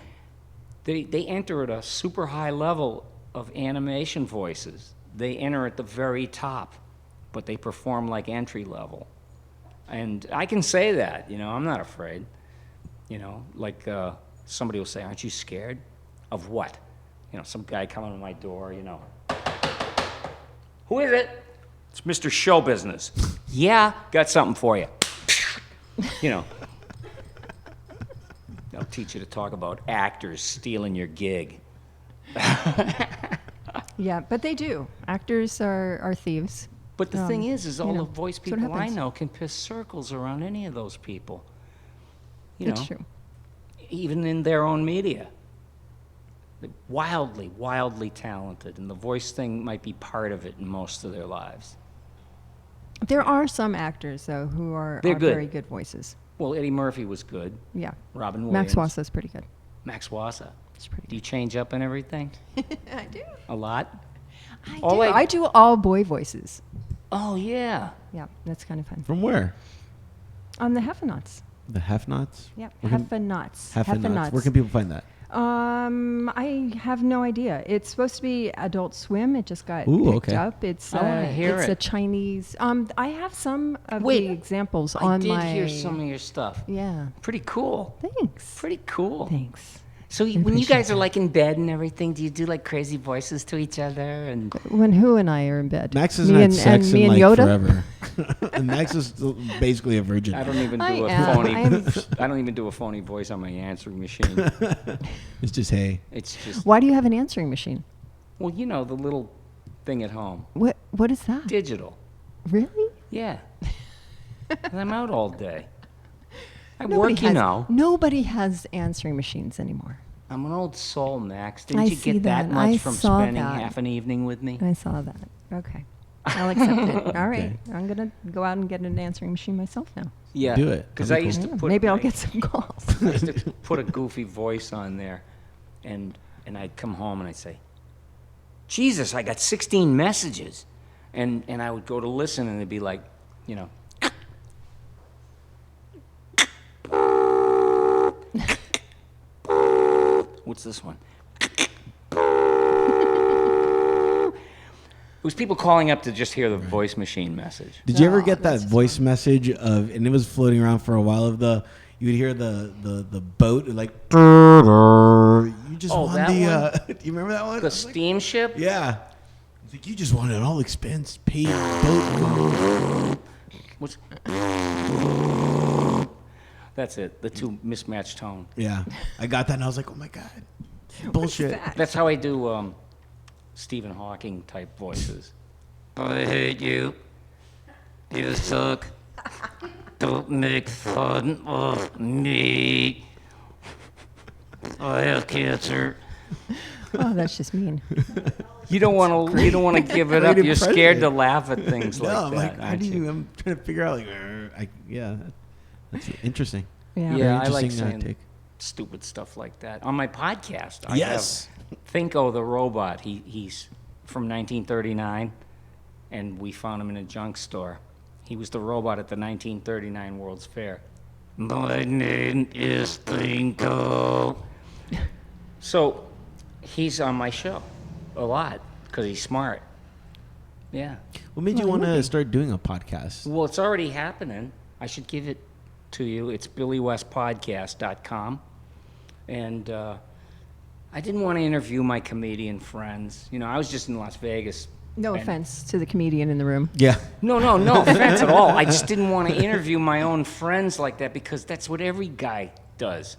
They enter at a super high level of animation voices. They enter at the very top, but they perform like entry level. And I can say that. You know, I'm not afraid. You know, like somebody will say, "Aren't you scared of what?" You know, some guy coming to my door. You know. Who is it? It's Mr. Show Business. Yeah, got something for you. You know. They'll teach you to talk about actors stealing your gig. Yeah, but they do. Actors are thieves. But the thing is all you know, the voice that's what people I happens. know can piss circles around any of those people. You It's know, true. even in their own media. They're wildly, wildly talented, and the voice thing might be part of it in most of their lives. There are some actors, though, who are They're good. very good voices. Well, Eddie Murphy was good. Yeah. Robin Max Williams. Wassa's pretty good. Max Wassa. It's pretty Do you change up and everything? good. I do. A lot? I do all boy voices. Oh, yeah. Yeah, that's kind of fun. From where? On the Heffenauts. The Heffnauts? Yep, Where can- Heffenauts. Heffenauts. Where can people find that? I have no idea. It's supposed to be Adult Swim. It just got Ooh, picked okay. up. It's I wanna hear it's a it. Chinese. I have some of Wait, the examples I on did my. hear some of your stuff. Yeah. Pretty cool. Thanks. Pretty cool. Thanks. So when you guys are like in bed and everything, do you do like crazy voices to each other? And When who and I are in bed. Max has me not had and, sex and me in and like Yoda. forever. And Max is basically a virgin. I don't even do I a am. phony. I am- I don't even do a phony voice on my answering machine. It's just, hey. It's just Why do you have an answering machine? well, you know, the little thing at home, What is that? digital. Really? Yeah. And I'm out all day. I work, you know. Nobody has answering machines anymore. I'm an old soul, Max. Didn't I you see get that that. much I from saw spending that. half an evening with me? I saw that. Okay. I'll accept it. All right. Okay. I'm going to go out and get an answering machine myself now. Yeah. Do it. Because That'd I be used cool. to Yeah, put maybe I'll my- get some calls. I used to put a goofy voice on there, and I'd come home and I'd say, Jesus, I got 16 messages. And I would go to listen, and it'd be like, you know, what's this one? It was people calling up to just hear the voice machine message. Did you ever Oh, get that that's voice message of, and it was floating around for a while, of you would hear the boat, like, you just Oh, won that do you remember that one? The steamship? Yeah. It's like, you just won an all expense paid boat. What's... That's it, the two mismatched tone. Yeah. I got that and I was like, oh my God. Bullshit. that? That's how I do Stephen Hawking type voices. I hate you. You suck. Don't make fun of me. I have cancer. Oh, that's just mean. You don't want to. You don't want to give it up. Great You're scared to impression. laugh at things No, like I'm that. like, how aren't do you? you, I'm trying to figure out, like, that's interesting. Yeah. Very Yeah, I like interesting, saying take. stupid stuff like that on my podcast. I Yes. have Thinko the robot. He's from 1939, and we found him in a junk store. He was the robot at the 1939 World's Fair. My name is Thinko. So he's on my show a lot because he's smart. Yeah. What made you want to start doing a podcast? Well, it's already happening. I should give it to you. It's BillyWestPodcast.com. And I didn't want to interview my comedian friends. You know, I was just in Las Vegas. No and- offense to the comedian in the room. Yeah. No offense at all. I just didn't want to interview my own friends like that because that's what every guy does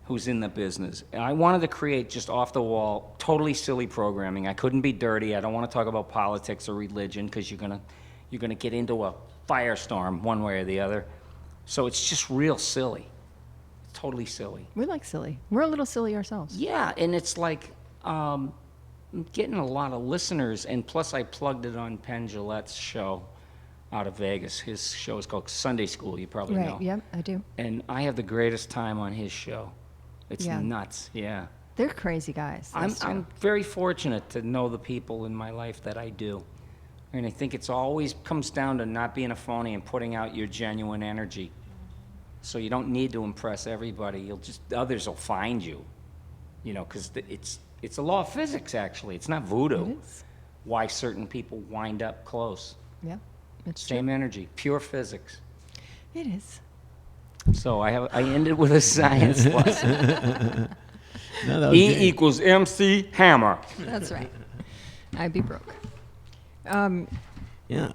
who's in the business. And I wanted to create just off-the-wall, totally silly programming. I couldn't be dirty. I don't want to talk about politics or religion because you're gonna get into a firestorm one way or the other. So it's just real silly. Totally silly. We like silly. We're a little silly ourselves. Yeah, and it's like I'm getting a lot of listeners, and plus I plugged it on Penn Jillette's show out of Vegas. His show is called Sunday School, you probably know. Right. Yep, I do. And I have the greatest time on his show. It's Yeah. nuts, yeah. They're crazy guys. those two. I'm very fortunate to know the people in my life that I do. And I think it's always comes down to not being a phony and putting out your genuine energy. So you don't need to impress everybody. Others will find you, you know, because it's a law of physics, actually. It's not voodoo. It is. Why certain people wind up close. Yeah, it's Same energy, pure physics. true. It is. So I ended with a science lesson. No, that was E good. equals MC Hammer. That's right. I'd be broke. Yeah.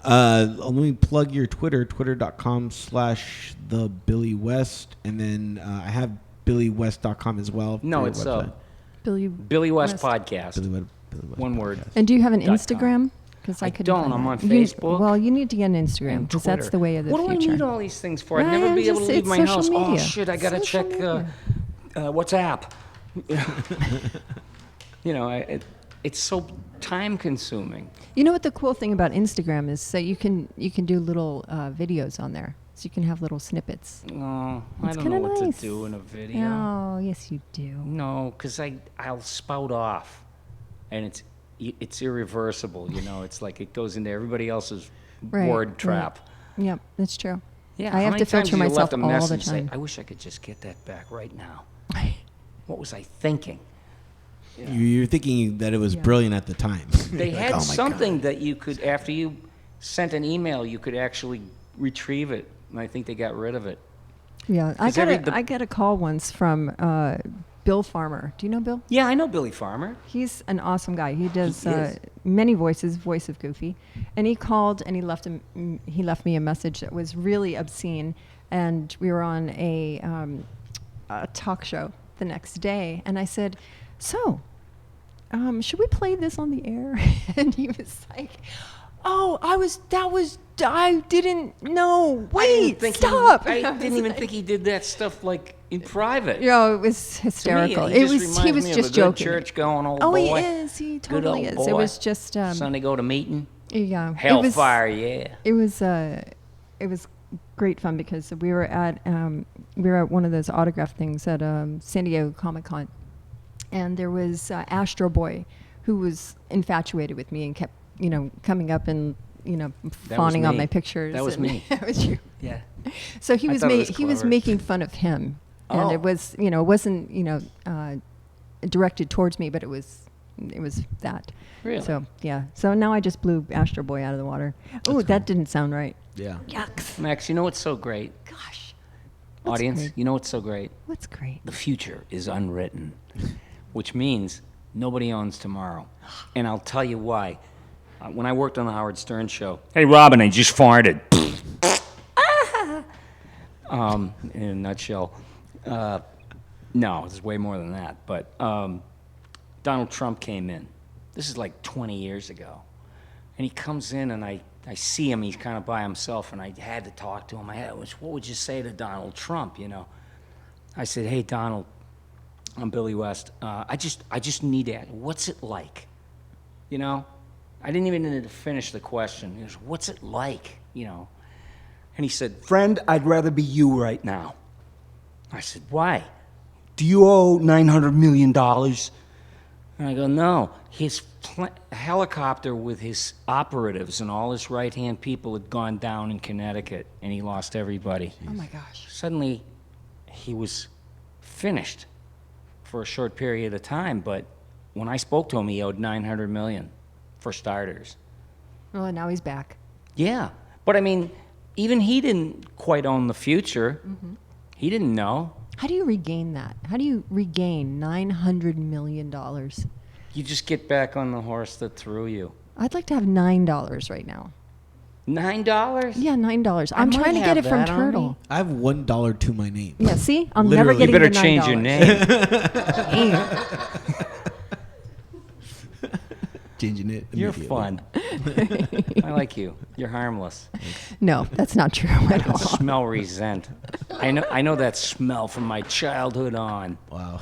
Let me plug your Twitter, twitter.com/thebillywest. And then I have billywest.com as well. No, for your it's website. Billy West West. Podcast. Billy West One word. Podcast. And do you have an .com. Instagram? Because I could don't. I'm on Facebook Well, you need to get an Instagram and because that's Twitter. the way of the what future. do I need all these things for? I'd Well, never be able to just- leave it's my social house. Oh media. shit! I gotta Social check media. WhatsApp. It's so time consuming. You know what the cool thing about Instagram is? So you can do little videos on there. So you can have little snippets. Oh, I It's don't kinda know what nice. to do in a video. Oh, yes, you do. No, because I'll spout off, and it's irreversible. It's like it goes into everybody else's Right, word right. trap. Yep, that's true. Yeah, I how have many to times filter have you myself left a all the message saying, time. I wish I could just get that back right now. What was I thinking? You're thinking that it was Yeah. brilliant at the time. They Like, had oh my something God. that you could, after you sent an email, you could actually retrieve it, and I think they got rid of it. Yeah, I 'Cause every- I got a call once from Bill Farmer. Do you know Bill? Yeah, I know Billy Farmer. He's an awesome guy. He does He is. many voices, voice of Goofy, and he called and he left me a message that was really obscene, and we were on a talk show the next day, and I said, "So, should we play this on the air?" And he was like, "Oh, I didn't know. Wait, stop!" I was didn't even like- think he did that stuff like in private. You know, it was To me, hysterical. he just He reminds was me just of a joking. good church-going old Oh, boy. he is. He Good totally old is. It boy. was just Sunday go to meeting. yeah. Hellfire, yeah. It was great fun because we were at one of those autograph things at San Diego Comic-Con, and there was Astro Boy, who was infatuated with me and kept coming up and fawning on me. my pictures. That was and me. That was you. Yeah. So he I was thought it was he was clever. making fun of him, and Oh. it was it wasn't directed towards me, but it was that. Really? So yeah. So now I just blew Astro Boy out of the water. Oh, that didn't sound right. Yeah. Yucks. Max, you know what's so great? Gosh. What's Audience, great? you know what's so great? What's great? The future is unwritten, which means nobody owns tomorrow. And I'll tell you why. When I worked on the Howard Stern show, hey, Robin, I just farted. In a nutshell. No, it's way more than that. But Donald Trump came in. This is like 20 years ago. And he comes in, and I see him. He's kind of by himself, and I had to talk to him. What would you say to Donald Trump, I said, hey, Donald, I'm Billy West. I just need to ask, what's it like? I didn't even need to finish the question. He goes, what's it like? And he said, friend, I'd rather be you right now. I said, why? Do you owe $900 million? And I go, no. His helicopter with his operatives and all his right-hand people had gone down in Connecticut, and he lost everybody. Oh my gosh. Suddenly, he was finished for a short period of time, but when I spoke to him, he owed $900 million, for starters. Well, and now he's back. Yeah, but I mean, even he didn't quite own the future. Mm-hmm. He didn't know. How do you regain that? How do you regain $900 million? You just get back on the horse that threw you. I'd like to have $9 right now. $9? Yeah, $9. I I'm might trying to get have it from that on me. Turtle. I have $1 to my name. Yeah, see? I'm Literally. never You getting You better the $9. change your name. Changing it. You're immediately. fun. I like you. You're harmless. No, that's not true at all. Smell resent. I know that smell from my childhood on. Wow.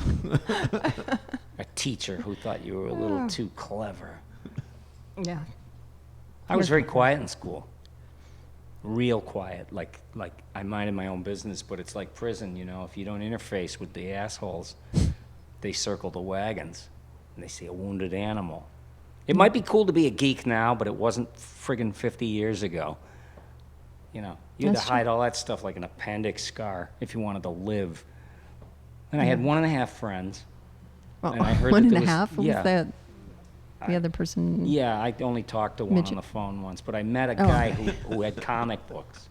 A teacher who thought you were a little too clever. Yeah. I was very quiet in school. Real quiet. Like I minded my own business, but it's like prison, If you don't interface with the assholes, they circle the wagons, and they see a wounded animal. It might be cool to be a geek now, but it wasn't friggin' 50 years ago. You had That's to true. hide all that stuff like an appendix scar if you wanted to live. And I had 1.5 friends. Well, And I heard one that and there a was- half? What yeah. was that? The other person? Yeah, I only talked to one Midget. on the phone once, but I met a Oh. guy who had comic books.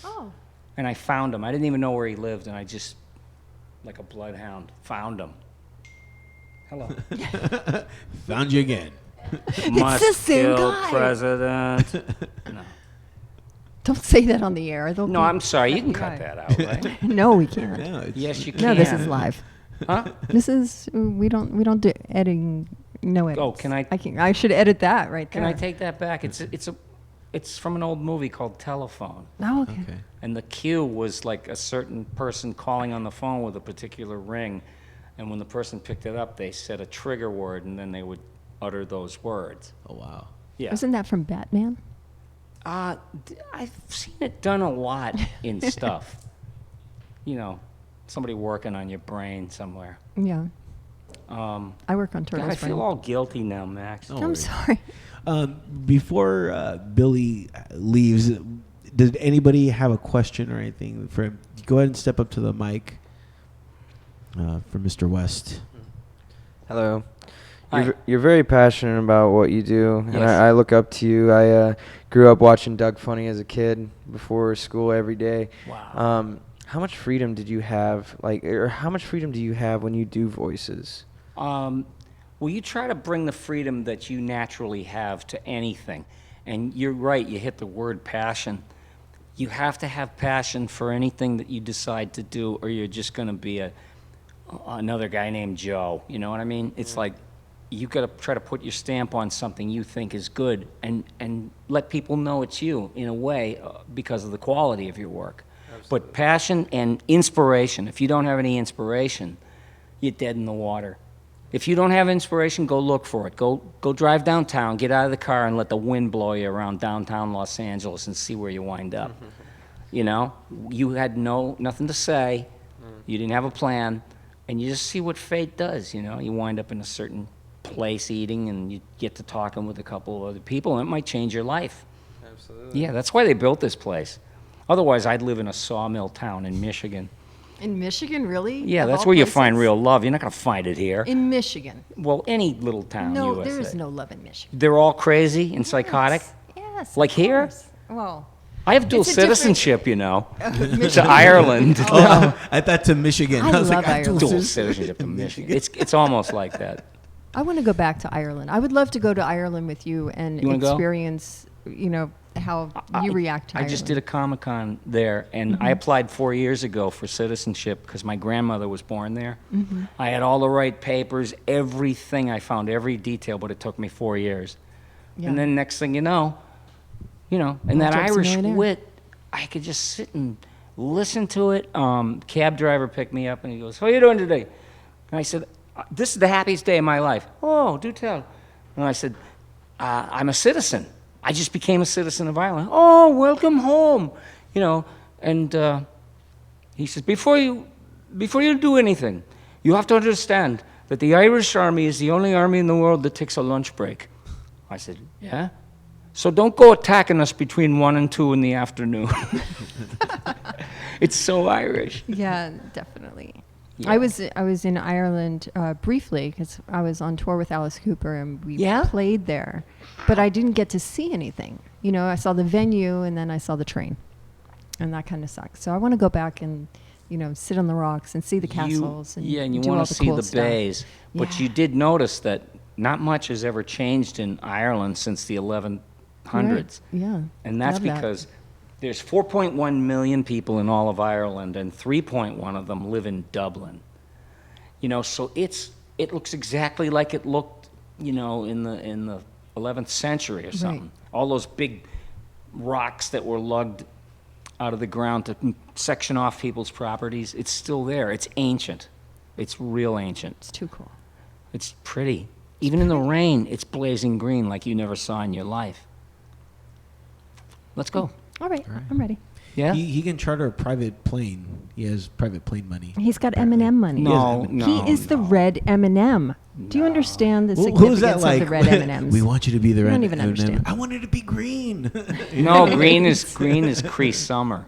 Oh. And I found him. I didn't even know where he lived, and I just, like a bloodhound, found him. Hello. Found you again. Must the same kill guy. president. No. Don't say that on the air. They'll No, be- I'm sorry. You can cut that out, right? No, we can't. Yeah, it's, Yes, you can. No, this is live. Huh? This is we don't do editing. No edits. Oh, can I- I should edit that right there. Can I take that back? It's from an old movie called Telephone. Oh, okay. Okay. And the cue was like a certain person calling on the phone with a particular ring. And when the person picked it up, they said a trigger word, and then they would utter those words. Oh wow. Yeah. Isn't that from Batman? I've seen it done a lot in stuff. You know, somebody working on your brain somewhere. Yeah. I work on God, Turtles. I feel all guilty now, Max. No I'm worries. sorry. Before Billy leaves, did anybody have a question or anything for him? Go ahead and step up to the mic for Mr. West. Hello. Hi. You're very passionate about what you do, and Yes. I look up to you. I grew up watching Doug Funny as a kid before school every day. Wow. How much freedom did you have, or how much freedom do you have when you do voices? Well, you try to bring the freedom that you naturally have to anything. And you're right, you hit the word passion. You have to have passion for anything that you decide to do, or you're just going to be another guy named Joe. You know what I mean? It's like you got to try to put your stamp on something you think is good and let people know it's you in a way because of the quality of your work. But passion and inspiration, if you don't have any inspiration, you're dead in the water. If you don't have inspiration, go look for it. Go drive downtown, get out of the car, and let the wind blow you around downtown Los Angeles and see where you wind up. You know, you had nothing to say, you didn't have a plan, and you just see what fate does. You know, you wind up in a certain place eating, and you get to talking with a couple of other people, and it might change your life. Absolutely. Yeah, that's why they built this place. Otherwise, I'd live in a sawmill town in Michigan. In Michigan, really? Yeah, Of that's all where you places? find real love. You're not going to find it here. In Michigan. Well, any little town, No, USA. there is no love in Michigan. They're all crazy and psychotic. Yes. Like of here? course. Well, I have dual It's a different- citizenship, you know, to Michigan. Ireland. Oh, I thought to Michigan. I was love I have Ireland. Dual citizenship to Michigan. It's almost like that. I want to go back to Ireland. I would love to go to Ireland with you and You wanna go? experience, how you react to I Ireland. just did a Comic-Con there, and I applied 4 years ago for citizenship because my grandmother was born there. I had all the right papers, everything. I found every detail, but it took me 4 years. Yeah. And then next thing you know, and that Jack's a Irish millionaire. wit, I could just sit and listen to it. Cab driver picked me up, and he goes, "How are you doing today?" And I said, "This is the happiest day of my life." "Oh, do tell." And I said, "I'm a citizen. I just became a citizen of Ireland." "Oh, welcome home." And he says, before you do anything, you have to understand that the Irish army is the only army in the world that takes a lunch break. I said, "Yeah? So don't go attacking us between 1 and 2 in the afternoon." It's so Irish. Yeah, definitely. Yeah. I was in Ireland briefly because I was on tour with Alice Cooper and we Yeah? played there, but I didn't get to see anything. I saw the venue and then I saw the train, and that kind of sucks. So I want to go back and sit on the rocks and see the castles and and you do all want the to see cool the stuff. bays. But Yeah. you did notice that not much has ever changed in Ireland since the 1100s. Right. Yeah, And that's love that. because there's 4.1 million people in all of Ireland, and 3.1 of them live in Dublin. So it looks exactly like it looked, in the 11th century or something. All those big rocks that were lugged out of the ground to section off people's properties, it's still there. It's ancient. It's real ancient. It's too cool. It's pretty. Even in the rain, it's blazing green like you never saw in your life. Let's go. All right, I'm ready. Yeah? He can charter a private plane. He has private plane money. He's got M&M money. No, He no. He is the no. red M&M. Do you understand the Who's significance that like? of the red M&Ms? We want you to be the You red don't even M&M. understand. I wanted to be green. No, green is Cree Summer.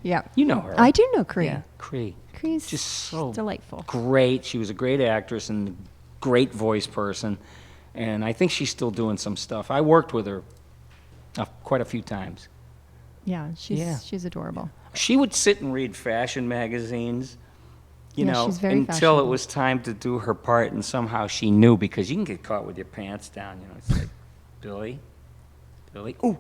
Yeah. You know her. I do know Cree. Yeah, Cree. Cree's Just so delightful. great. She was a great actress and a great voice person. And I think she's still doing some stuff. I worked with her quite a few times. Yeah, Yeah. she's adorable. She would sit and read fashion magazines, Yeah, she's very until it fashionable. was time to do her part, and somehow she knew, because you can get caught with your pants down. It's like, Billy, ooh,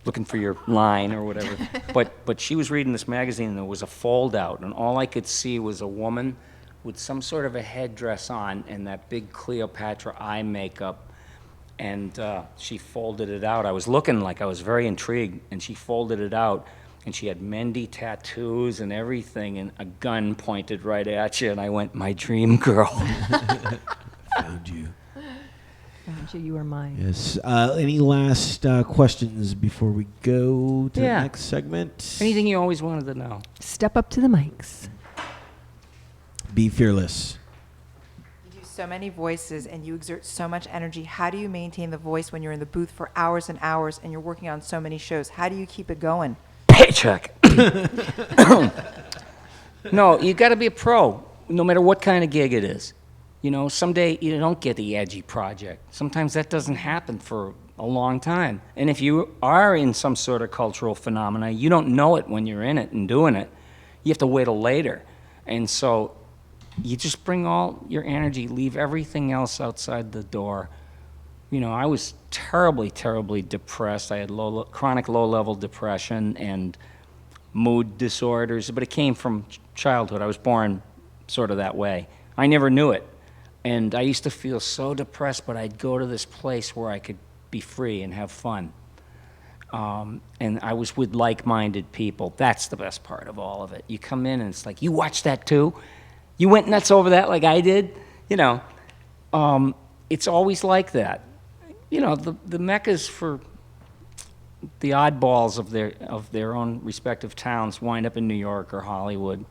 looking for your line or whatever. But she was reading this magazine, and there was a fold out, and all I could see was a woman with some sort of a headdress on and that big Cleopatra eye makeup. And she folded it out. I was looking like I was very intrigued, and she folded it out, And she had Mendy tattoos and everything, and a gun pointed right at you. And I went, my dream girl. Found you. Found you. You were mine. Yes. Any last questions before we go to the Yeah. next segment? Anything you always wanted to know? Step up to the mics. Be fearless. You do so many voices and you exert so much energy. How do you maintain the voice when you're in the booth for hours and hours and you're working on so many shows? How do you keep it going? Paycheck. No, you got to be a pro, no matter what kind of gig it is. You know, someday you don't get the edgy project. Sometimes that doesn't happen for a long time. And if you are in some sort of cultural phenomena, you don't know it when you're in it and doing it. You have to wait till later. And so you just bring all your energy, leave everything else outside the door. You know, I was terribly, terribly depressed. I had chronic low-level depression and mood disorders, but it came from childhood. I was born sort of that way. I never knew it. And I used to feel so depressed, but I'd go to this place where I could be free and have fun. And I was with like-minded people. That's the best part of all of it. You come in and it's like, you watched that too? You went nuts over that like I did? You know, it's always like that. You know, the meccas for the oddballs of their own respective towns wind up in New York or Hollywood.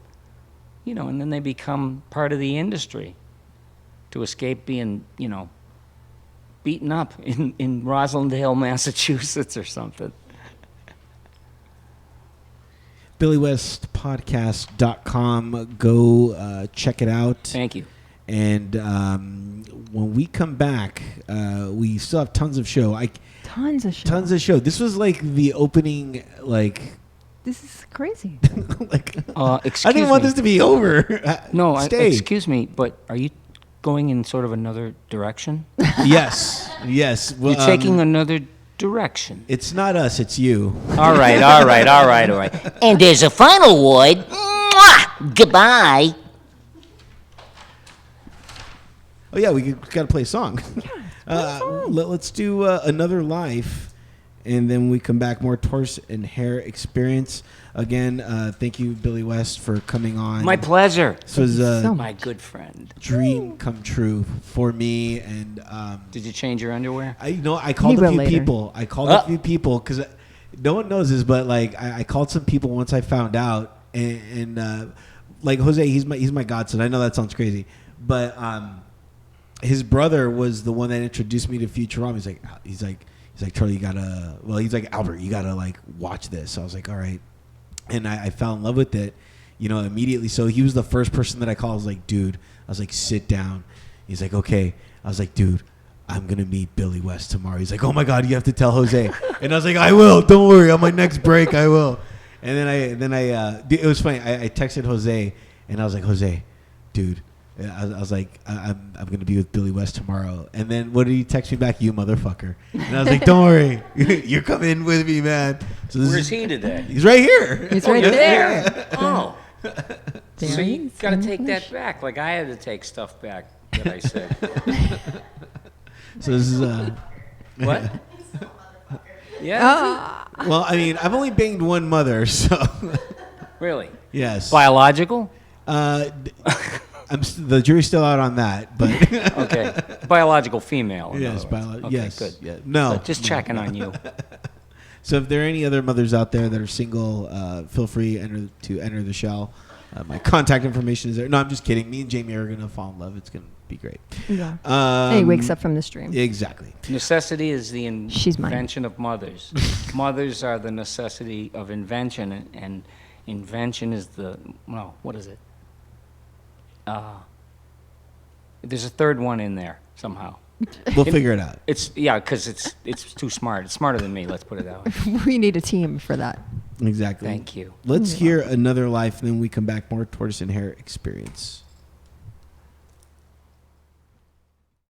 You know, and then they become part of the industry to escape being, you know, beaten up in Roslindale, Massachusetts or something. BillyWestPodcast.com. Go check it out. Thank you. And when we come back, we still have tons of show. Tons of show. Tons of show. This was like the opening, like... This is crazy. like Excuse I didn't want me. this to be over. No, Stay. excuse me, but are you going in sort of another direction? Yes. Well, You're taking another direction. It's not us, it's you. All right. And there's a final word. Mwah! Goodbye. Oh, yeah, we got to play a song. Let's do Another Life, and then we come back, more Tortoise and Hare experience. Again, thank you, Billy West, for coming on. My pleasure. This was so a My good friend. dream come true for me, and Did you change your underwear? I called He a will few later. people. I called a few people because no one knows this, but like I called some people once I found out, and like Jose, he's my godson. I know that sounds crazy, but his brother was the one that introduced me to Futurama. He's like Charlie, you gotta. Well, he's like Albert, you gotta like watch this. So I was like, all right, and I fell in love with it, you know, immediately. So he was the first person that I called. I was like, dude, I was like, sit down. He's like, okay. I was like, dude, I'm gonna meet Billy West tomorrow. He's like, oh my God, you have to tell Jose. And I was like, I will. Don't worry. On my next break, I will. And then I it was funny. I texted Jose, and I was like, Jose, dude. I was like, I'm gonna be with Billy West tomorrow. And then what did he text me back? You motherfucker. And I was like, don't worry, you're coming with me, man. So Where's he today? He's right here. It's right there. Oh. There So he you is got to in the take flesh. that back, like I had to take stuff back that I said. So this is What? Yeah. Ah. well, I mean, I've only banged one mother, so Really? yes. Biological? The jury's still out on that, but Okay. Biological female. in yes, other words. Okay, yes, good. yeah. No, Just no. checking on you. So if there are any other mothers out there that are single, feel free to enter the shell. My contact information is there. No, I'm just kidding. Me and Jamie are gonna fall in love. It's gonna be great. Yeah. And he wakes up from this dream. Exactly. Necessity is the She's mine. invention of mothers. Mothers are the necessity of invention, and invention is what is it? There's a third one in there somehow. We'll figure it out. Because it's too smart. It's smarter than me. Let's put it that way. We need a team for that. Exactly. Thank you. Let's hear Another Life, and then we come back, more Tortoise and Hare experience.